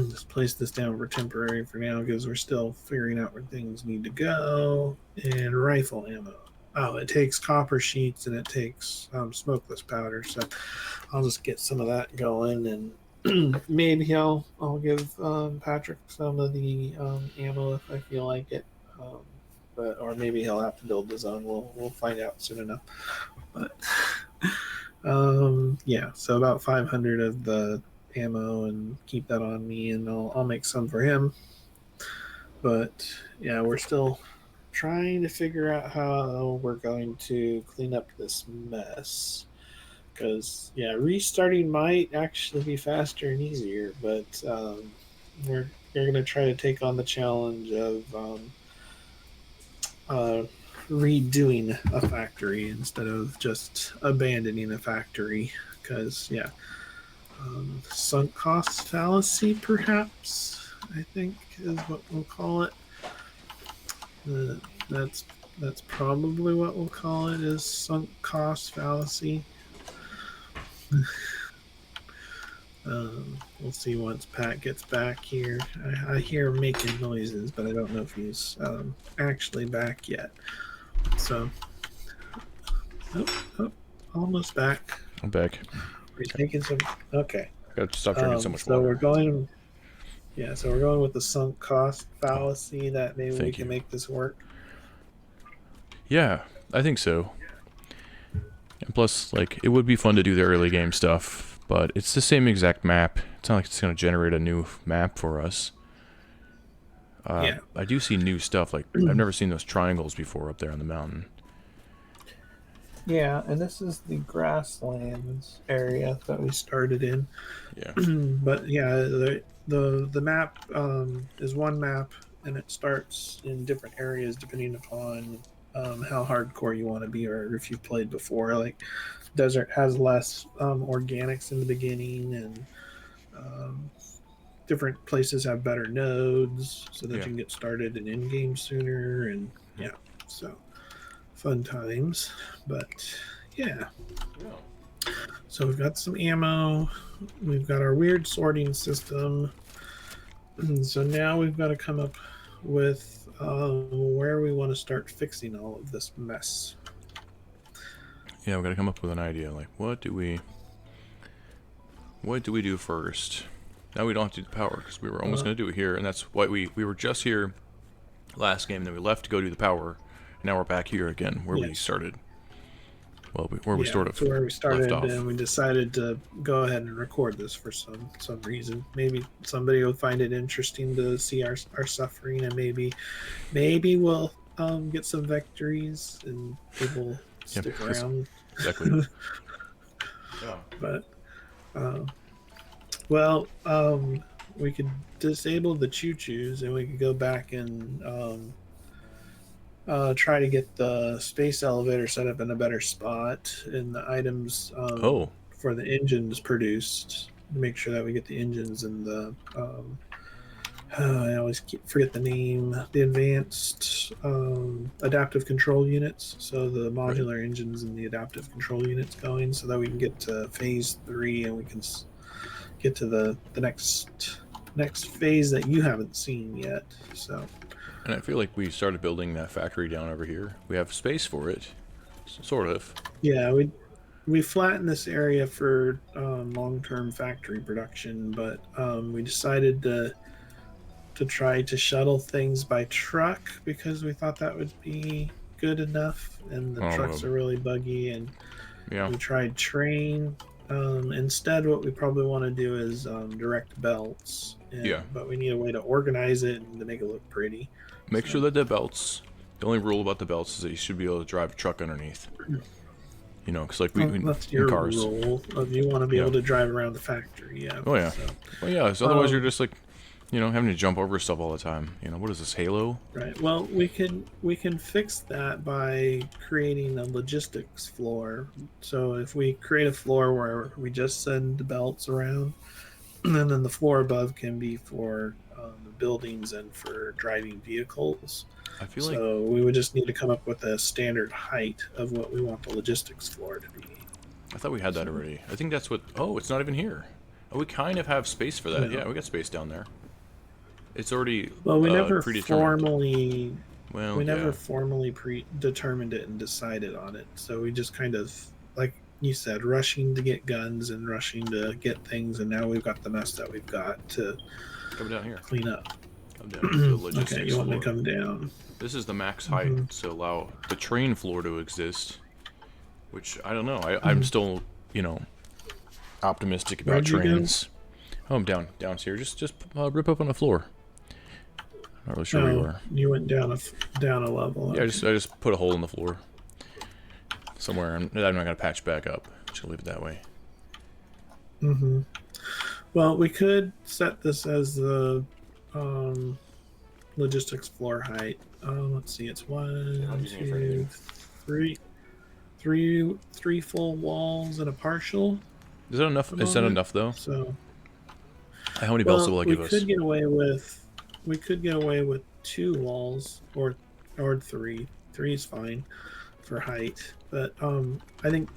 Just place this down for temporary for now because we're still figuring out where things need to go. And rifle ammo. Oh, it takes copper sheets and it takes smokeless powder. So I'll just get some of that going, and maybe I'll give Patrick some of the ammo if I feel like it. But or maybe he'll have to build his own. We'll find out soon enough. But yeah, so about 500 of the ammo, and keep that on me, and I'll make some for him. But yeah, we're still trying to figure out how we're going to clean up this mess. Because yeah, restarting might actually be faster and easier, but we're going to try to take on the challenge of uh, redoing a factory instead of just abandoning a factory. Because yeah, sunk cost fallacy, perhaps, I think is what we'll call it. Uh, that's that's probably what we'll call it, is sunk cost fallacy. We'll see once Pat gets back here. I hear him making noises, but I don't know if he's actually back yet. So, oh, oh, almost back. I'm back. We're taking some. Okay. Gotta stop drinking so much So water. we're going. Yeah, so we're going with the sunk cost fallacy. That maybe we Thank can you. make this work. Yeah, I think so. And plus, like, it would be fun to do the early game stuff, but it's the same exact map. It's not like it's going to generate a new map for us. Yeah. I do see new stuff. Like, I've never seen those triangles before up there on the mountain. Yeah, and this is the grasslands area that we started in. Yeah. But yeah, the map is one map, and it starts in different areas depending upon how hardcore you want to be, or if you've played before. Like desert has less organics in the beginning, and um, different places have better nodes, so that Yeah. you can get started in in-game sooner, and yeah, so fun times. But yeah, Yeah. so we've got some ammo, we've got our weird sorting system. So now we've got to come up with where we want to start fixing all of this mess. Yeah, we gotta come up with an idea. Like, what do we do first? Now we don't have to do the power because we were almost gonna do it here, and that's why we were just here last game. Then we left to go do the power, and now we're back here again where we Yes. started. Well, where we Yeah, sort of to where we left started, off. and we decided to go ahead and record this for some reason. Maybe somebody will find it interesting to see our suffering, and maybe we'll get some victories, and people stick around. Exactly. Yeah. But uh, well, we could disable the choo-choos, and we could go back and try to get the space elevator set up in a better spot, and the items Oh. for the engines produced. Make sure that we get the engines and the I always forget the name. The advanced adaptive control units. So the Right. modular engines and the adaptive control units going, so that we can get to phase 3, and we can get to the next phase that you haven't seen yet. So. And I feel like we started building that factory down over here. We have space for it, sort of. Yeah, we flattened this area for long-term factory production, but we decided to try to shuttle things by truck because we thought that would be good enough, and the trucks are really buggy. And Yeah. we tried train. Instead, what we probably want to do is direct belts. Yeah. But we need a way to organize it and to make it look pretty. Make sure that the belts. The only rule about the belts is that you should be able to drive a truck underneath. You know, because like that's your cars. rule. You want to be able to drive around the factory. Yeah. Oh yeah. So, Well, yeah. So otherwise, you're just like, having to jump over stuff all the time. What is this, Halo? right. Well, we can fix that by creating a logistics floor. So if we create a floor where we just send the belts around, and then the floor above can be for the buildings and for driving vehicles. I feel So we would just need to come up with a standard height of what we want the logistics floor to be. I thought we had that already. I think that's what. Oh, it's not even here. Oh, we kind of have space for that. No. Yeah, we got space down there. It's already Well, we never predetermined. formally Well, we yeah. never formally predetermined it and decided on it. So we just kind of, like you said, rushing to get guns and rushing to get things, and now we've got the mess that we've got to Come down here. clean up. Come down to the logistics Okay, you want me to floor. come down? This is the max height to allow the train floor to exist. Which I don't know. I'm still, optimistic about Where'd you go? trains. Oh, I'm down here. Just rip up on the floor. Not really sure where you No, are. you went down a level. Yeah, I just put a hole in the floor somewhere. I'm not gonna patch back up. Just leave it that way. Mm-hmm. Well, we could set this as the logistics floor height. Let's see, it's one, two, three full walls and a partial. Is that enough? Is that enough though? So, How many belts will that give us? We could get away with 2 walls or 3. 3 is fine for height, but I think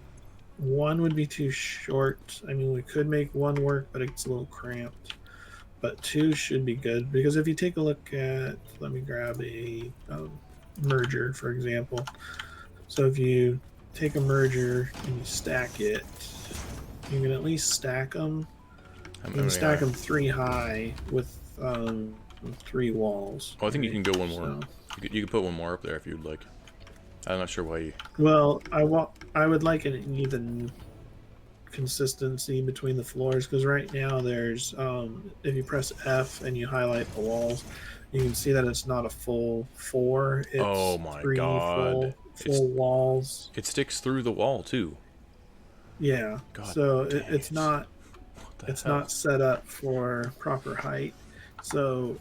1 would be too short. I mean, we could make 1 work, but it's a little cramped. But 2 should be good, because if you take a look at, let me grab a merger, for example. So if you take a merger and you stack it, you can at least stack them. You can stack them 3 high with 3 walls. Oh, I think you can go 1 more. So, You could put 1 more up there if you'd like. I'm not sure why you. well, I would like an even consistency between the floors, because right now there's if you press F and you highlight the walls, you can see that it's not a full 4. It's Oh my 3 God. full walls. It sticks through the wall too. Yeah. God so dang it's it. not not set up for proper height. So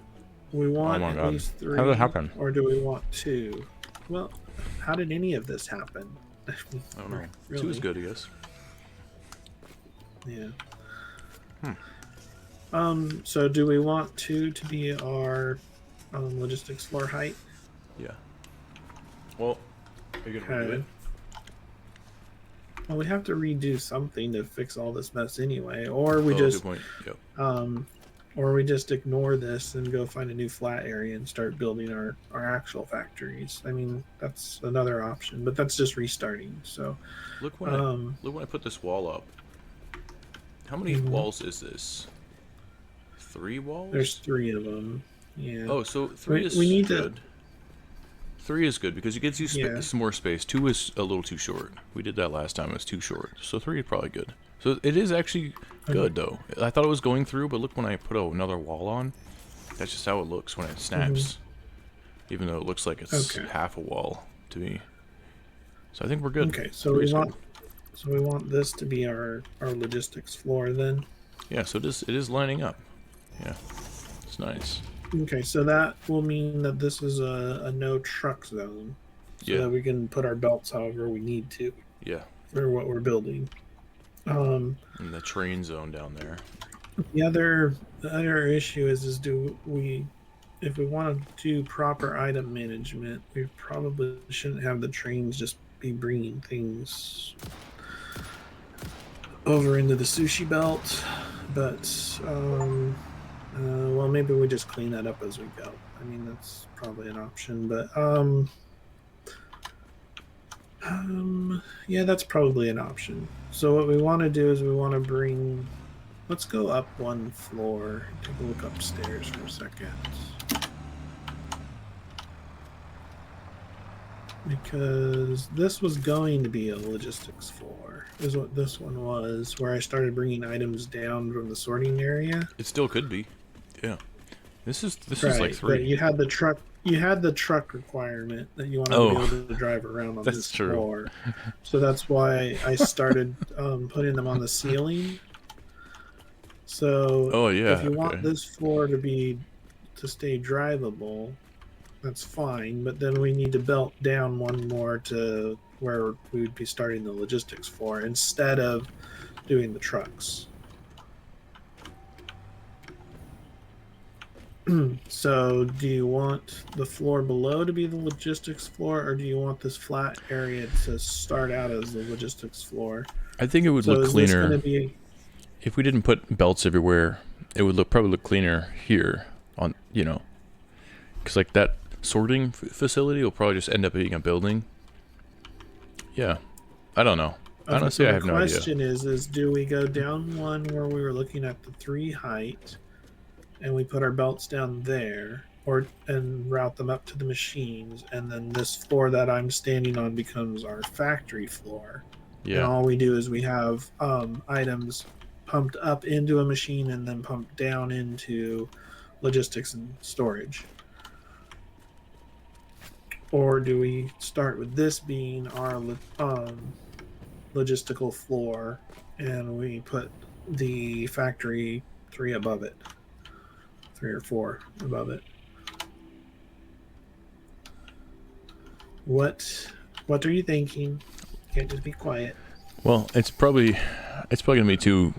we want my at God. least 3. How did that happen? Or do we want 2? Well, how did any of this happen? I don't know. Really? 2 is good, I guess. Yeah. So do we want two to be our logistics floor height? Yeah. Well, are you gonna redo it? Okay. Well, we have to redo something to fix all this mess anyway, Oh, good point. Yep. um, or we just ignore this and go find a new flat area and start building our actual factories. I mean, that's another option, but that's just restarting. So, Look when I um, look when I put this wall up. How many mhm. walls is this? 3 There's walls? three of them. Yeah, Oh, so 3 we is need to. good. 3 is good because it gives you Yeah. some more space. 2 is a little too short. We did that last time. It was too short. So 3 is probably good. So it is actually Okay. good, though. I thought it was going through, but look when I put another wall on. That's just how it looks when it Hmm. snaps. Even though it looks like it's Okay. half a wall to me. So I think we're good. Okay. 3 is good. So we want this to be our logistics floor then. Yeah, so it is lining up. Yeah, it's nice. Okay, so that will mean that this is a no truck zone, so Yeah, that we can put our belts however we need to yeah. for what we're building. Um, And the train zone down there. the other issue is do we if we want to do proper item management, we probably shouldn't have the trains just be bringing things over into the sushi belt, but well, maybe we just clean that up as we go. I mean, that's probably an option, but yeah, that's probably an option. So what we want to do is we want to bring. Let's go up one floor. Take a look upstairs for a second, because this was going to be a logistics floor. Is what this one was, where I started bringing items down from the sorting area. It still could be. Yeah. This is like Right, but 3. you had the truck. You had the truck requirement that you wanted to be able Oh, to drive around on that's this true. floor. So that's why I started putting them on the ceiling. So Oh if yeah, you want okay. this floor to stay drivable, that's fine. But then we need to belt down one more to where we would be starting the logistics floor instead of doing the trucks. So do you want the floor below to be the logistics floor, or do you want this flat area to start out as the logistics floor? I think it would So look is this going to cleaner be if we didn't put belts everywhere. It would probably look cleaner here on, because like that sorting facility will probably just end up being a building. Yeah, I don't know. okay? Honestly, So I the have no idea. question is do we go down one where we were looking at the 3 height, and we put our belts down there, or and route them up to the machines, and then this floor that I'm standing on becomes our factory floor, and Yeah, all we do is we have items pumped up into a machine and then pumped down into logistics and storage? Or do we start with this being our logistical floor, and we put the factory 3 above it, 3 or 4 above it? What are you thinking? Can't just be quiet. well, it's probably gonna be too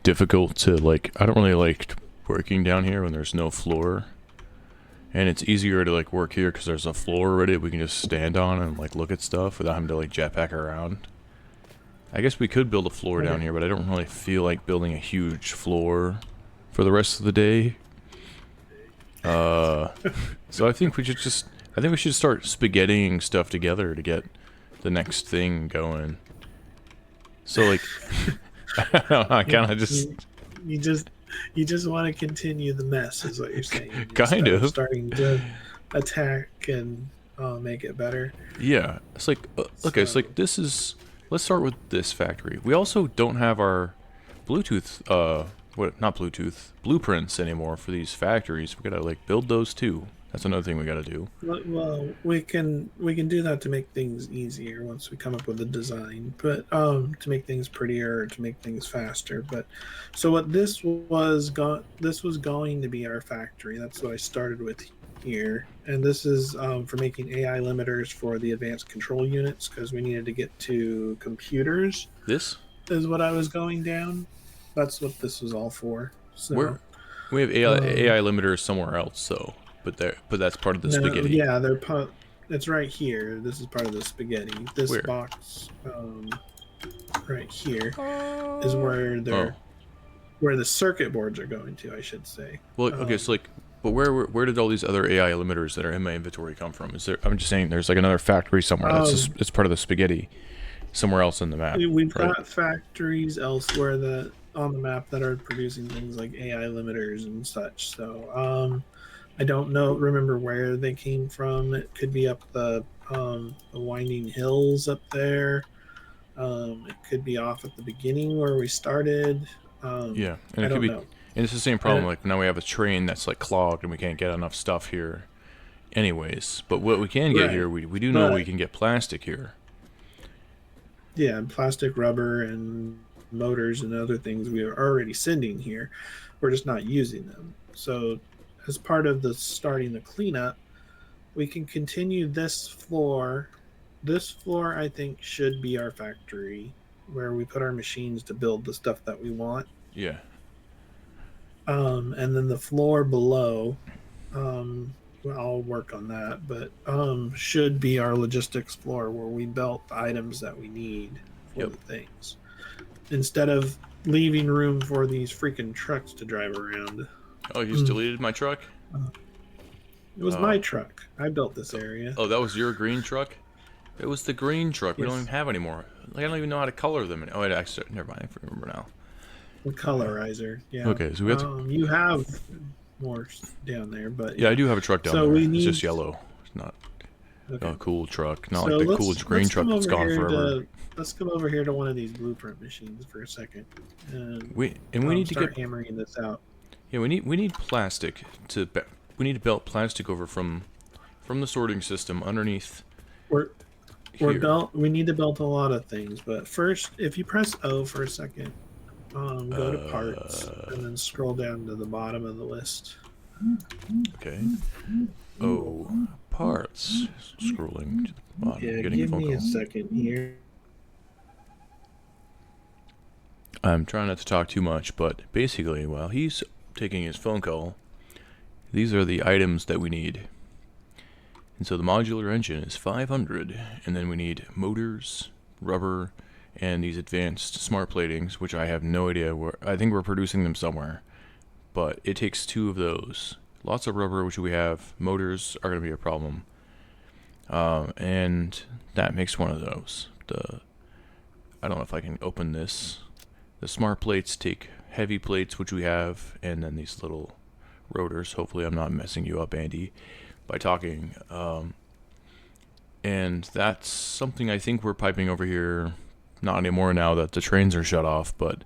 difficult to like. I don't really like working down here when there's no floor, and it's easier to like work here because there's a floor already we can just stand on and like look at stuff without having to like jetpack around. I guess we could build a floor down Okay. here, but I don't really feel like building a huge floor for the rest of the day. Uh, so I think we should start spaghettiing stuff together to get the next thing going. So like, I don't know, I You, kind of just, you, you just you just want to continue the mess, is what you're saying, kind instead of of, starting to attack and make it better. yeah. It's like, okay, it's So like this is. Let's start with this factory. We also don't have our Bluetooth, what? Not Bluetooth, blueprints anymore for these factories. We gotta like build those too. That's another thing we gotta do. well, we can do that to make things easier once we come up with a design, but to make things prettier, to make things faster. But so what this was going to be our factory. That's what I started with here, and this is for making AI limiters for the advanced control units, because we needed to get to computers. This? Is what I was going down. That's what this was all for. We're So we have um, AI limiters somewhere else, though. But that's part of the no, spaghetti. yeah, it's right here. This is part of the spaghetti. This Where? box right here is where Oh. where the circuit boards are going to, I should say. Well, okay, so like, but where did all these other AI limiters that are in my inventory come from? Is there? I'm just saying, there's like another factory somewhere that's just Um, it's part of the spaghetti, somewhere else in the map, we've right? got factories elsewhere that on the map that are producing things like AI limiters and such. So I don't know, remember where they came from. It could be up the winding hills up there. It could be off at the beginning where we started. Yeah, and I it could don't be, know. and it's the same I problem. Like now we have a train that's like clogged and we can't get enough stuff here, anyways. But what we can get here, right, we do know we but can get plastic here. yeah, plastic, rubber, and motors and other things we are already sending here. We're just not using them. So, as part of the starting the cleanup, we can continue this floor. This floor, I think, should be our factory where we put our machines to build the stuff that we want. Yeah, And then the floor below, well, I'll work on that, but should be our logistics floor where we built the items that we need for yep. the things instead of leaving room for these freaking trucks to drive around. Oh, you just deleted my truck. It was Oh, my truck. I built this area. oh, that was your green truck. It was the green truck. We don't even Yes, have anymore. Like I don't even know how to color them. Oh, wait, actually, never mind. I remember now. the colorizer. Yeah. Okay, so we have to. You have more down there, but Yeah, I yeah. do have a truck down So there. we It's just need. yellow. It's not Okay. a cool truck. Not like So the cool green let's truck come that's over gone here forever. to let's come over here to one of these blueprint machines for a second and We need to get start hammering this out. yeah we need plastic we need to belt plastic over from the sorting system underneath We're here. we need to build a lot of things, but first, if you press O for a second, go to parts and then scroll down to the bottom of the list. Okay. Oh, parts. Scrolling to the bottom, Yeah, getting a give phone me call. a second here. I'm trying not to talk too much, but basically, while he's taking his phone call, these are the items that we need. And so the modular engine is 500, and then we need motors, rubber, and these advanced smart platings, which I have no idea where. I think we're producing them somewhere, but it takes 2 of those. Lots of rubber, which we have. Motors are going to be a problem, and that makes one of those. I don't know if I can open this. The smart plates take heavy plates, which we have, and then these little rotors. Hopefully, I'm not messing you up, Andy, by talking. And that's something I think we're piping over here. Not anymore now that the trains are shut off, but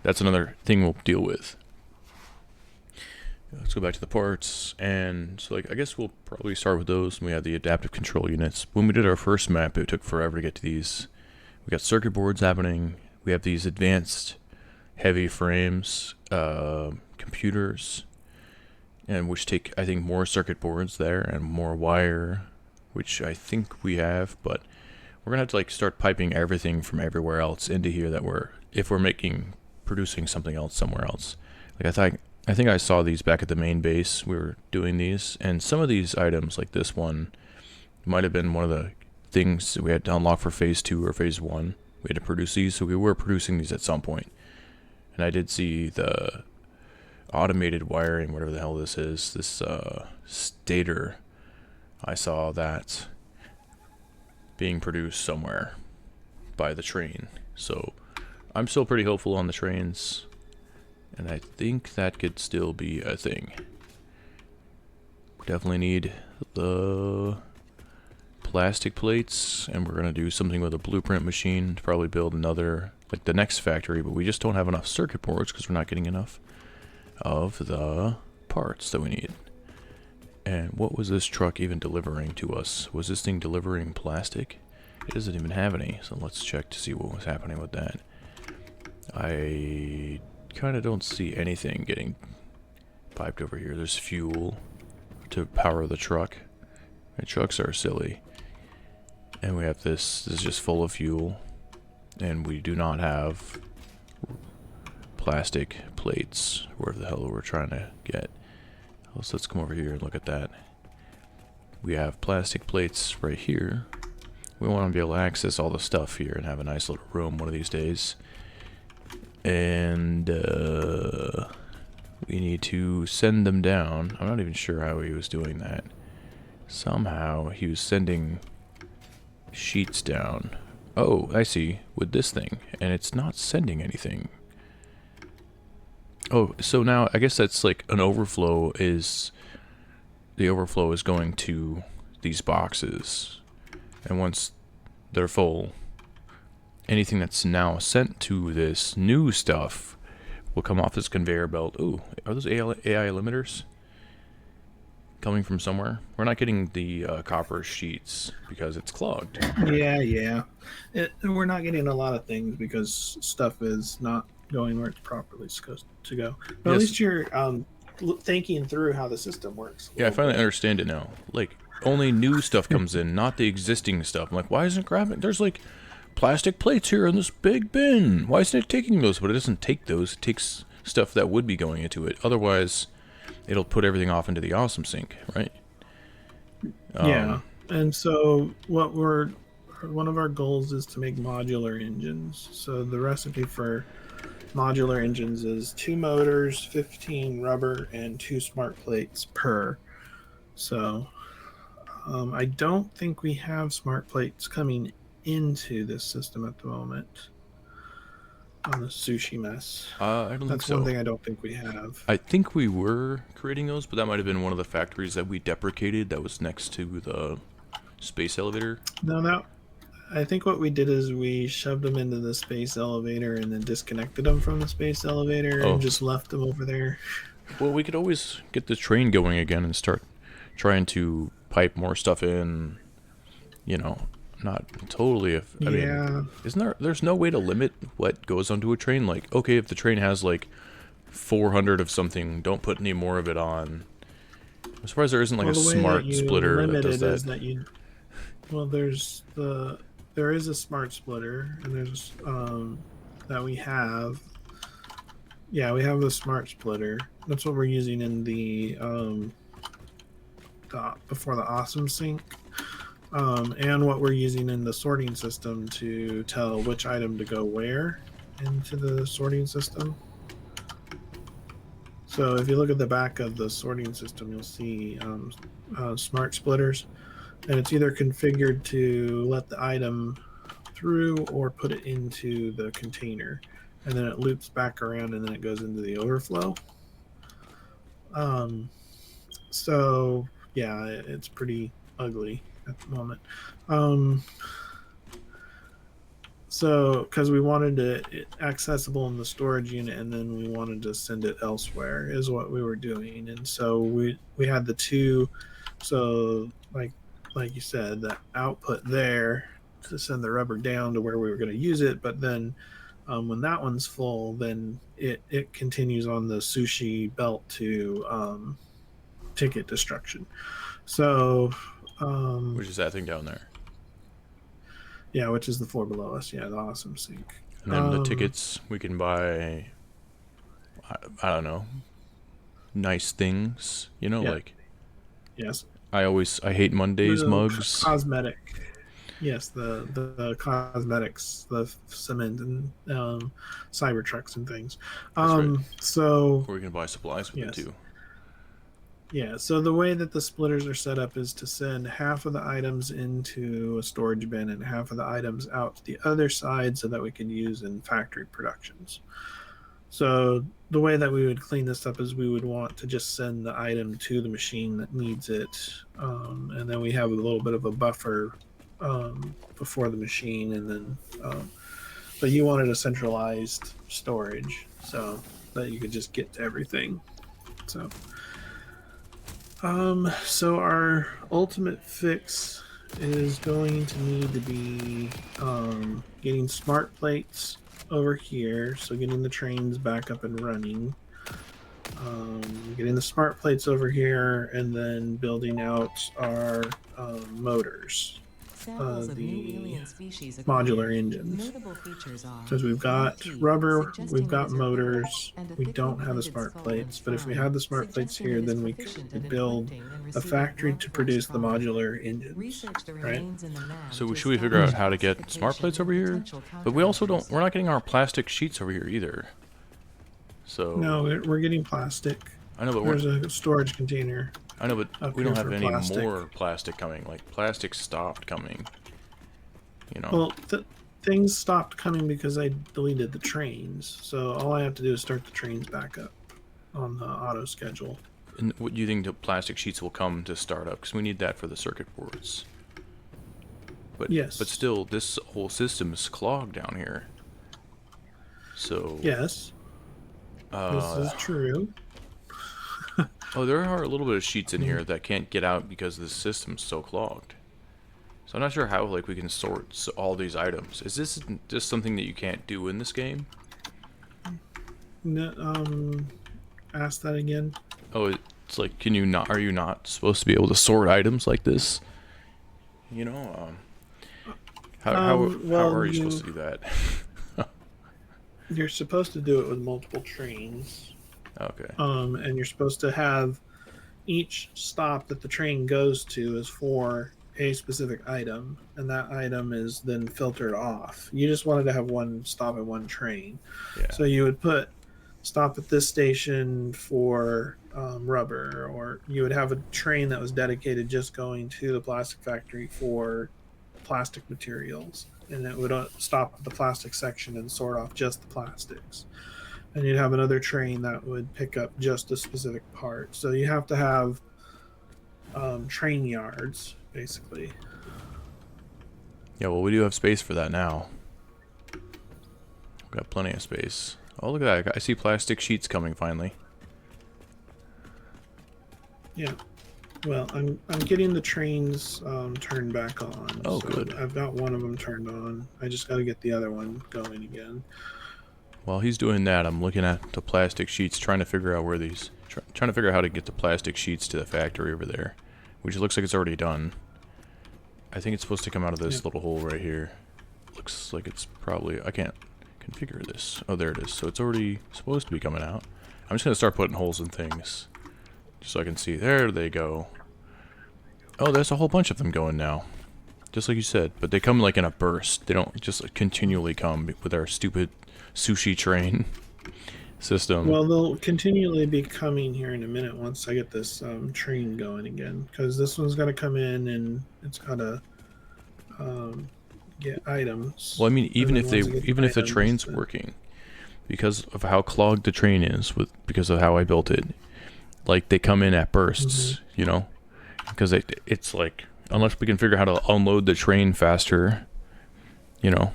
that's another thing we'll deal with. Let's go back to the parts, and so like I guess we'll probably start with those. We have the adaptive control units. When we did our first map, it took forever to get to these. We got circuit boards happening. We have these advanced heavy frames, computers, and which take I think more circuit boards there and more wire, which I think we have, but we're gonna have to like start piping everything from everywhere else into here that if we're producing something else somewhere else. Like I think I saw these back at the main base. We were doing these, and some of these items, like this one, might have been one of the things that we had to unlock for phase 2 or phase 1. We had to produce these, so we were producing these at some point. And I did see the automated wiring, whatever the hell this is, this stator. I saw that being produced somewhere by the train. So I'm still pretty hopeful on the trains, and I think that could still be a thing. Definitely need the plastic plates, and we're going to do something with a blueprint machine to probably build another, like the next factory, but we just don't have enough circuit boards because we're not getting enough of the parts that we need. And what was this truck even delivering to us? Was this thing delivering plastic? It doesn't even have any, so let's check to see what was happening with that. I kind of don't see anything getting piped over here. There's fuel to power the truck. And trucks are silly. And we have this is just full of fuel. And we do not have plastic plates, wherever the hell we're trying to get. So let's come over here and look at that. We have plastic plates right here. We want to be able to access all the stuff here and have a nice little room one of these days. And we need to send them down. I'm not even sure how he was doing that. Somehow he was sending sheets down. Oh, I see. With this thing. And it's not sending anything. Oh, so now I guess that's like an overflow is... The overflow is going to these boxes. And once they're full, anything that's now sent to this new stuff will come off this conveyor belt. Ooh, are those AI limiters coming from somewhere? We're not getting the copper sheets because it's clogged. Yeah. We're not getting a lot of things because stuff is not going where it's properly supposed to go. But at least you're thinking through how the system works. Yeah, I finally understand it now. Like, only new stuff comes in, not the existing stuff. I'm like, why isn't it grabbing? There's like plastic plates here in this big bin. Why isn't it taking those? But it doesn't take those. It takes stuff that would be going into it. Otherwise, it'll put everything off into the awesome sink, right? Yeah. And so one of our goals is to make modular engines. So the recipe for modular engines is 2 motors, 15 rubber, and 2 smart plates per. So I don't think we have smart plates coming into this system at the moment on the sushi mess. I don't think That's so. one thing I don't think we have. I think we were creating those, but that might have been one of the factories that we deprecated that was next to the space elevator. No, I think what we did is we shoved them into the space elevator and then disconnected them from the space elevator and just left them over there. Well, we could always get the train going again and start trying to pipe more stuff in. You know, not totally. I mean, isn't there's no way to limit what goes onto a train? Like, okay, if the train has like 400 of something, don't put any more of it on. I'm surprised there isn't like a smart splitter that does that. There is a smart splitter, and there's that we have. Yeah, we have the smart splitter. That's what we're using in the before the awesome sink, and what we're using in the sorting system to tell which item to go where into the sorting system. So if you look at the back of the sorting system, you'll see smart splitters. And it's either configured to let the item through or put it into the container. And then it loops back around and then it goes into the overflow. So, yeah, it's pretty ugly at the moment. So, because we wanted it accessible in the storage unit and then we wanted to send it elsewhere is what we were doing. And so we had the two, so like you said, the output there to send the rubber down to where we were going to use it. But then when that one's full, then it continues on the sushi belt to ticket destruction. So... which is that thing down there? Yeah, which is the floor below us. Yeah, the awesome sink. And then the tickets, we can buy, I don't know, nice things, you know, like... Yes. I hate Mondays mugs. Cosmetic. Yes, the cosmetics, the cement and cyber trucks and things. Right. So or we can buy supplies with it too. Yeah, so the way that the splitters are set up is to send half of the items into a storage bin and half of the items out to the other side so that we can use in factory productions. So the way that we would clean this up is we would want to just send the item to the machine that needs it, and then we have a little bit of a buffer before the machine, and then but you wanted a centralized storage so that you could just get to everything. So our ultimate fix is going to need to be getting smart plates over here, so getting the trains back up and running, getting the smart plates over here, and then building out our motors. the modular engines. Because we've got rubber, we've got motors, we don't have the smart plates. But if we had the smart plates here, then we could build a factory to produce the modular engines, right? So should we figure out how to get smart plates over here? But we also don't. We're not getting our plastic sheets over here either. So No, we're getting plastic. I know, but There's a storage container. I know, but up we here don't have for any plastic. more plastic coming. Like plastic stopped coming. You know. Well, things stopped coming because I deleted the trains. So all I have to do is start the trains back up on the auto schedule. And what do you think the plastic sheets will come to start up? Because we need that for the circuit boards. But Yes. But still, this whole system is clogged down here. So Yes, this is true. oh, there are a little bit of sheets in here that can't get out because the system's so clogged. So I'm not sure how like we can sort all these items. Is this just something that you can't do in this game? No, ask that again. Oh, it's like, can you not? Are you not supposed to be able to sort items like this? You know, how are you supposed to do that? You're supposed to do it with multiple trains. Okay. And you're supposed to have each stop that the train goes to is for a specific item, and that item is then filtered off. You just wanted to have one stop and one train. Yeah. So you would put stop at this station for rubber, or you would have a train that was dedicated just going to the plastic factory for plastic materials, and it would stop at the plastic section and sort off just the plastics. And you'd have another train that would pick up just a specific part. So you have to have train yards, basically. Yeah, well, we do have space for that now. We've got plenty of space. Oh, look at that. I see plastic sheets coming finally. Yeah. Well, I'm getting the trains turned back on. Oh, so good. I've got one of them turned on. I just got to get the other one going again. While he's doing that, I'm looking at the plastic sheets, trying to figure out where these... trying to figure out how to get the plastic sheets to the factory over there. Which looks like it's already done. I think it's supposed to come out of this little hole right here. Looks like it's probably... I can't configure this. Oh, there it is. So it's already supposed to be coming out. I'm just going to start putting holes in things. Just so I can see. There they go. Oh, there's a whole bunch of them going now. Just like you said. But they come like in a burst. They don't just continually come with our stupid sushi train system. Well, they'll continually be coming here in a minute once I get this train going again. Because this one's got to come in and it's got to get items. Well, I mean, even if the train's working, because of how clogged the train is, because of how I built it, like they come in at bursts, you know, because it's like, unless we can figure out how to unload the train faster, you know,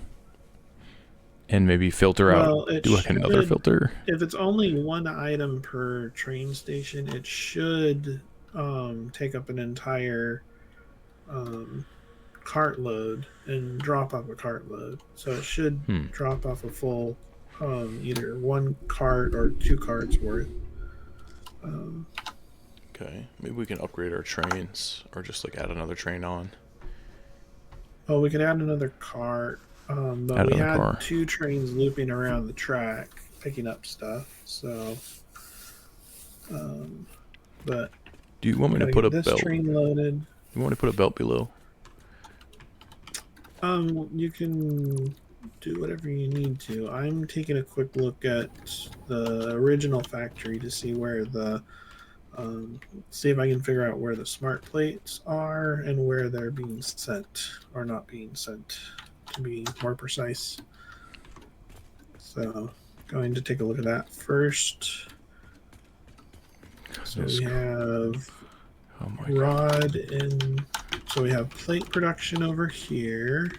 and maybe filter out, do like another filter. If it's only one item per train station, it should take up an entire cart load and drop off a cart load. So it should drop off a full either one cart or two carts worth. Okay, maybe we can upgrade our trains or just like add another train on. Oh, we could add another cart. But we had two trains looping around the track picking up stuff. So, but do you want me to put a belt? Train loaded. You want me to put a belt below? You can do whatever you need to. I'm taking a quick look at the original factory to see where the see if I can figure out where the smart plates are and where they're being sent or not being sent, to be more precise. So, going to take a look at that first. So we have rod and so we have plate production over here.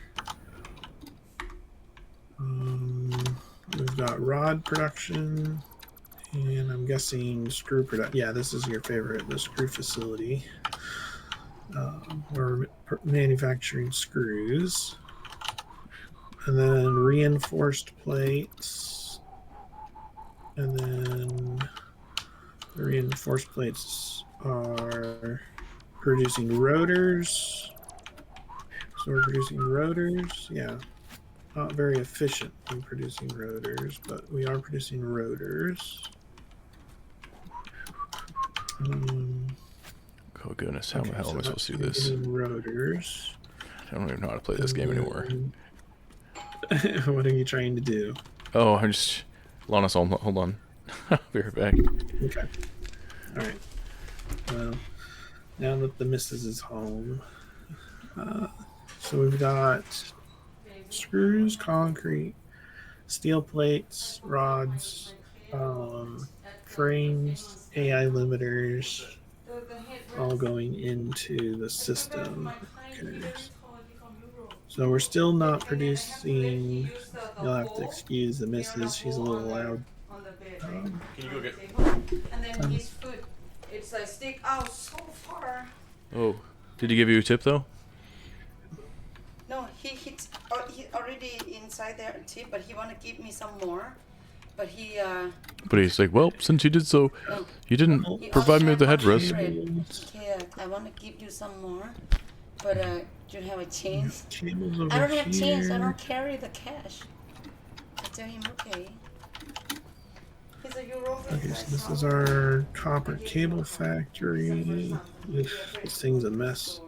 We've got rod production, and I'm guessing screw production. Yeah, this is your favorite, the screw facility. We're manufacturing screws. And then reinforced plates. And then the reinforced plates are producing rotors. So we're producing rotors. Yeah, not very efficient in producing rotors, but we are producing rotors. Oh goodness, how the hell So am I supposed that's to do this? rotors. I don't even know how to play this And game anymore. what are you trying to do? Oh, I'm just... Lannis, hold on. I'll be right back. Okay. All right. Well, now that the missus is home, so we've got screws, concrete, steel plates, rods, frames, AI limiters, all going into the system. Okay. So we're still not producing. You'll have to excuse the missus. She's a little loud. Can you go get... And then Um, his foot, it's like stick out so far. Oh, did he give you a tip though? No, he already inside there tip, but he wanna give me some more. But he But he's like, well, since you did so, no, you didn't well, he provide me only with the had headrest. 100. Okay, I wanna give you some more, but do you have a change? cables over I don't have change. I here. don't carry the cash. I tell him okay. He's a Euro. Okay, so this is our copper cable factory. This thing's a mess.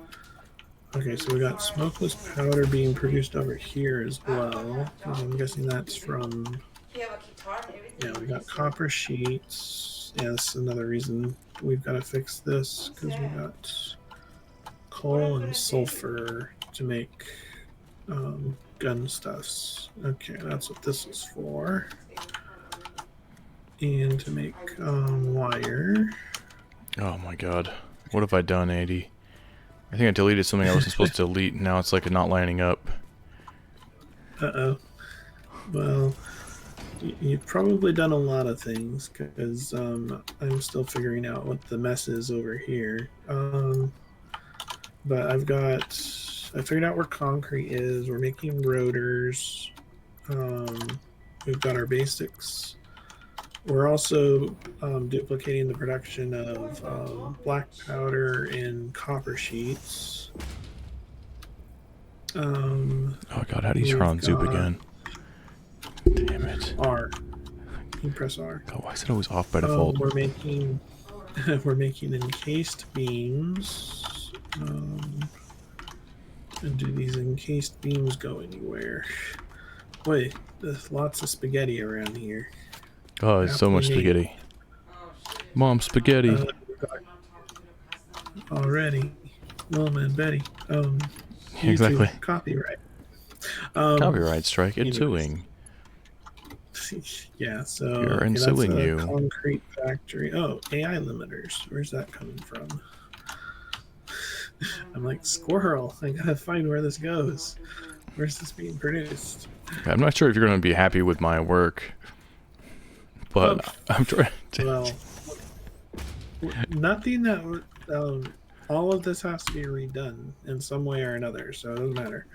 Okay, so we got smokeless powder being produced over here as well. Because I'm guessing that's from. He have a guitar and everything. Yeah, we got copper sheets. Yeah, that's another reason we've got to fix this because we got coal and sulfur to make gun stuffs. Okay, that's what this is for. And to make wire. Oh my god. What have I done, 80? I think I deleted something I wasn't supposed to delete, and now it's like not lining up. Uh-oh. Well, you've probably done a lot of things because I'm still figuring out what the mess is over here. But I figured out where concrete is. We're making rotors. We've got our basics. We're also duplicating the production of black powder and copper sheets. Oh god, how do you turn on Zoop again? Damn it. R. You press R. Oh, why is it always off by default? We're making we're making encased beams. And do these encased beams go anywhere? Wait, there's lots of spaghetti around here. Oh, it's so much spaghetti. Mom, spaghetti. Already, Wilma and Betty. Exactly. YouTube copyright. Copyright strike. anyways. Ensuing. Yeah, so You're okay, ensuing that's a you. concrete factory. Oh, AI limiters. Where's that coming from? I'm like, squirrel. I gotta find where this goes. Where's this being produced? I'm not sure if you're going to be happy with my work, but I'm trying to... Well, nothing that all of this has to be redone in some way or another, so it doesn't matter.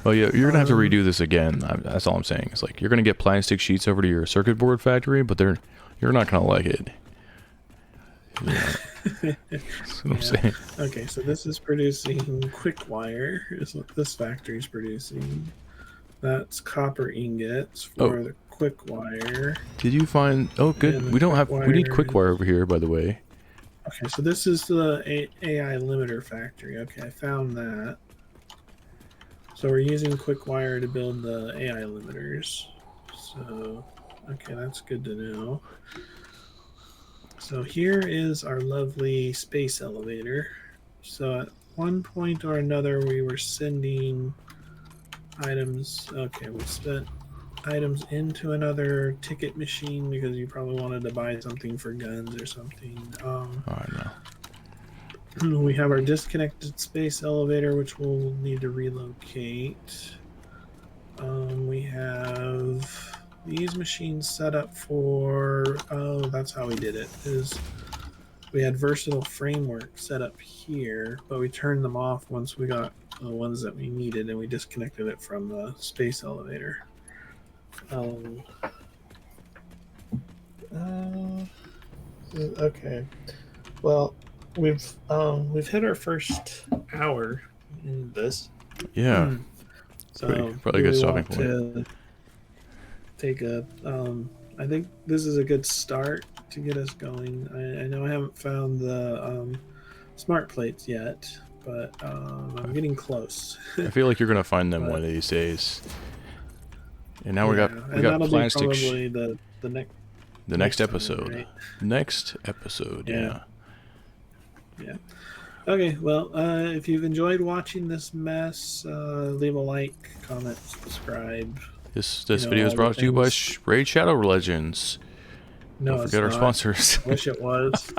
Well, yeah, you're going to have to redo this again. That's all I'm saying. It's like, you're going to get plastic sheets over to your circuit board factory, but you're not going to like it. Yeah. That's what I'm saying. Okay, so this is producing quick wire, is what this factory is producing. That's copper ingots for the quick wire. Did you find... Oh, good. We don't have... We need quick wire over here, by the way. Okay, so this is the AI limiter factory. Okay, I found that. So we're using quick wire to build the AI limiters. So, okay, that's good to know. So here is our lovely space elevator. So at one point or another, we were sending items. Okay, we spent items into another ticket machine because you probably wanted to buy something for guns or something. I know. We have our disconnected space elevator, which we'll need to relocate. We have these machines set up for... Oh, that's how we did it. Is we had versatile framework set up here, but we turned them off once we got the ones that we needed, and we disconnected it from the space elevator. Okay. Well, we've hit our first hour in this. Yeah. So Probably a do good we stopping want point. to take a? I think this is a good start to get us going. I know I haven't found the smart plates yet, but I'm getting close. I feel like you're gonna find them one of these days. And now Yeah, we and got that'll be plastic. probably the next The next time, episode. right? Next episode. Yeah. Yeah. Okay, well, if you've enjoyed watching this mess, leave a like, comment, subscribe. This You know, video is all the brought to you by things. Raid Shadow Legends. Don't No, it's forget our not. sponsors. I wish it was.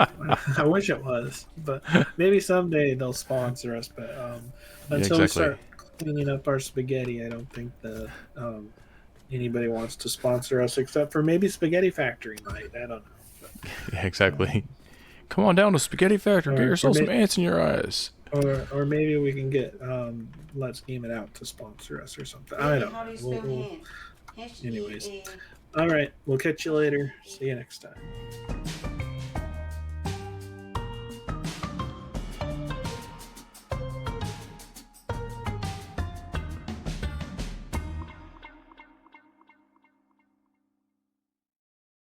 I wish it was, but maybe someday they'll sponsor us. But Yeah, until we exactly. start cleaning up our spaghetti, I don't think that anybody wants to sponsor us, except for maybe Spaghetti Factory might. I don't know. But, Yeah, exactly. Come on down to Spaghetti Factory. Get or, yourself some ants in your eyes. or maybe we can get Let's Game It Out to sponsor us or something. I don't How do you know. spell hand? Anyways, H-E-A. all right. We'll catch you later. See you next time.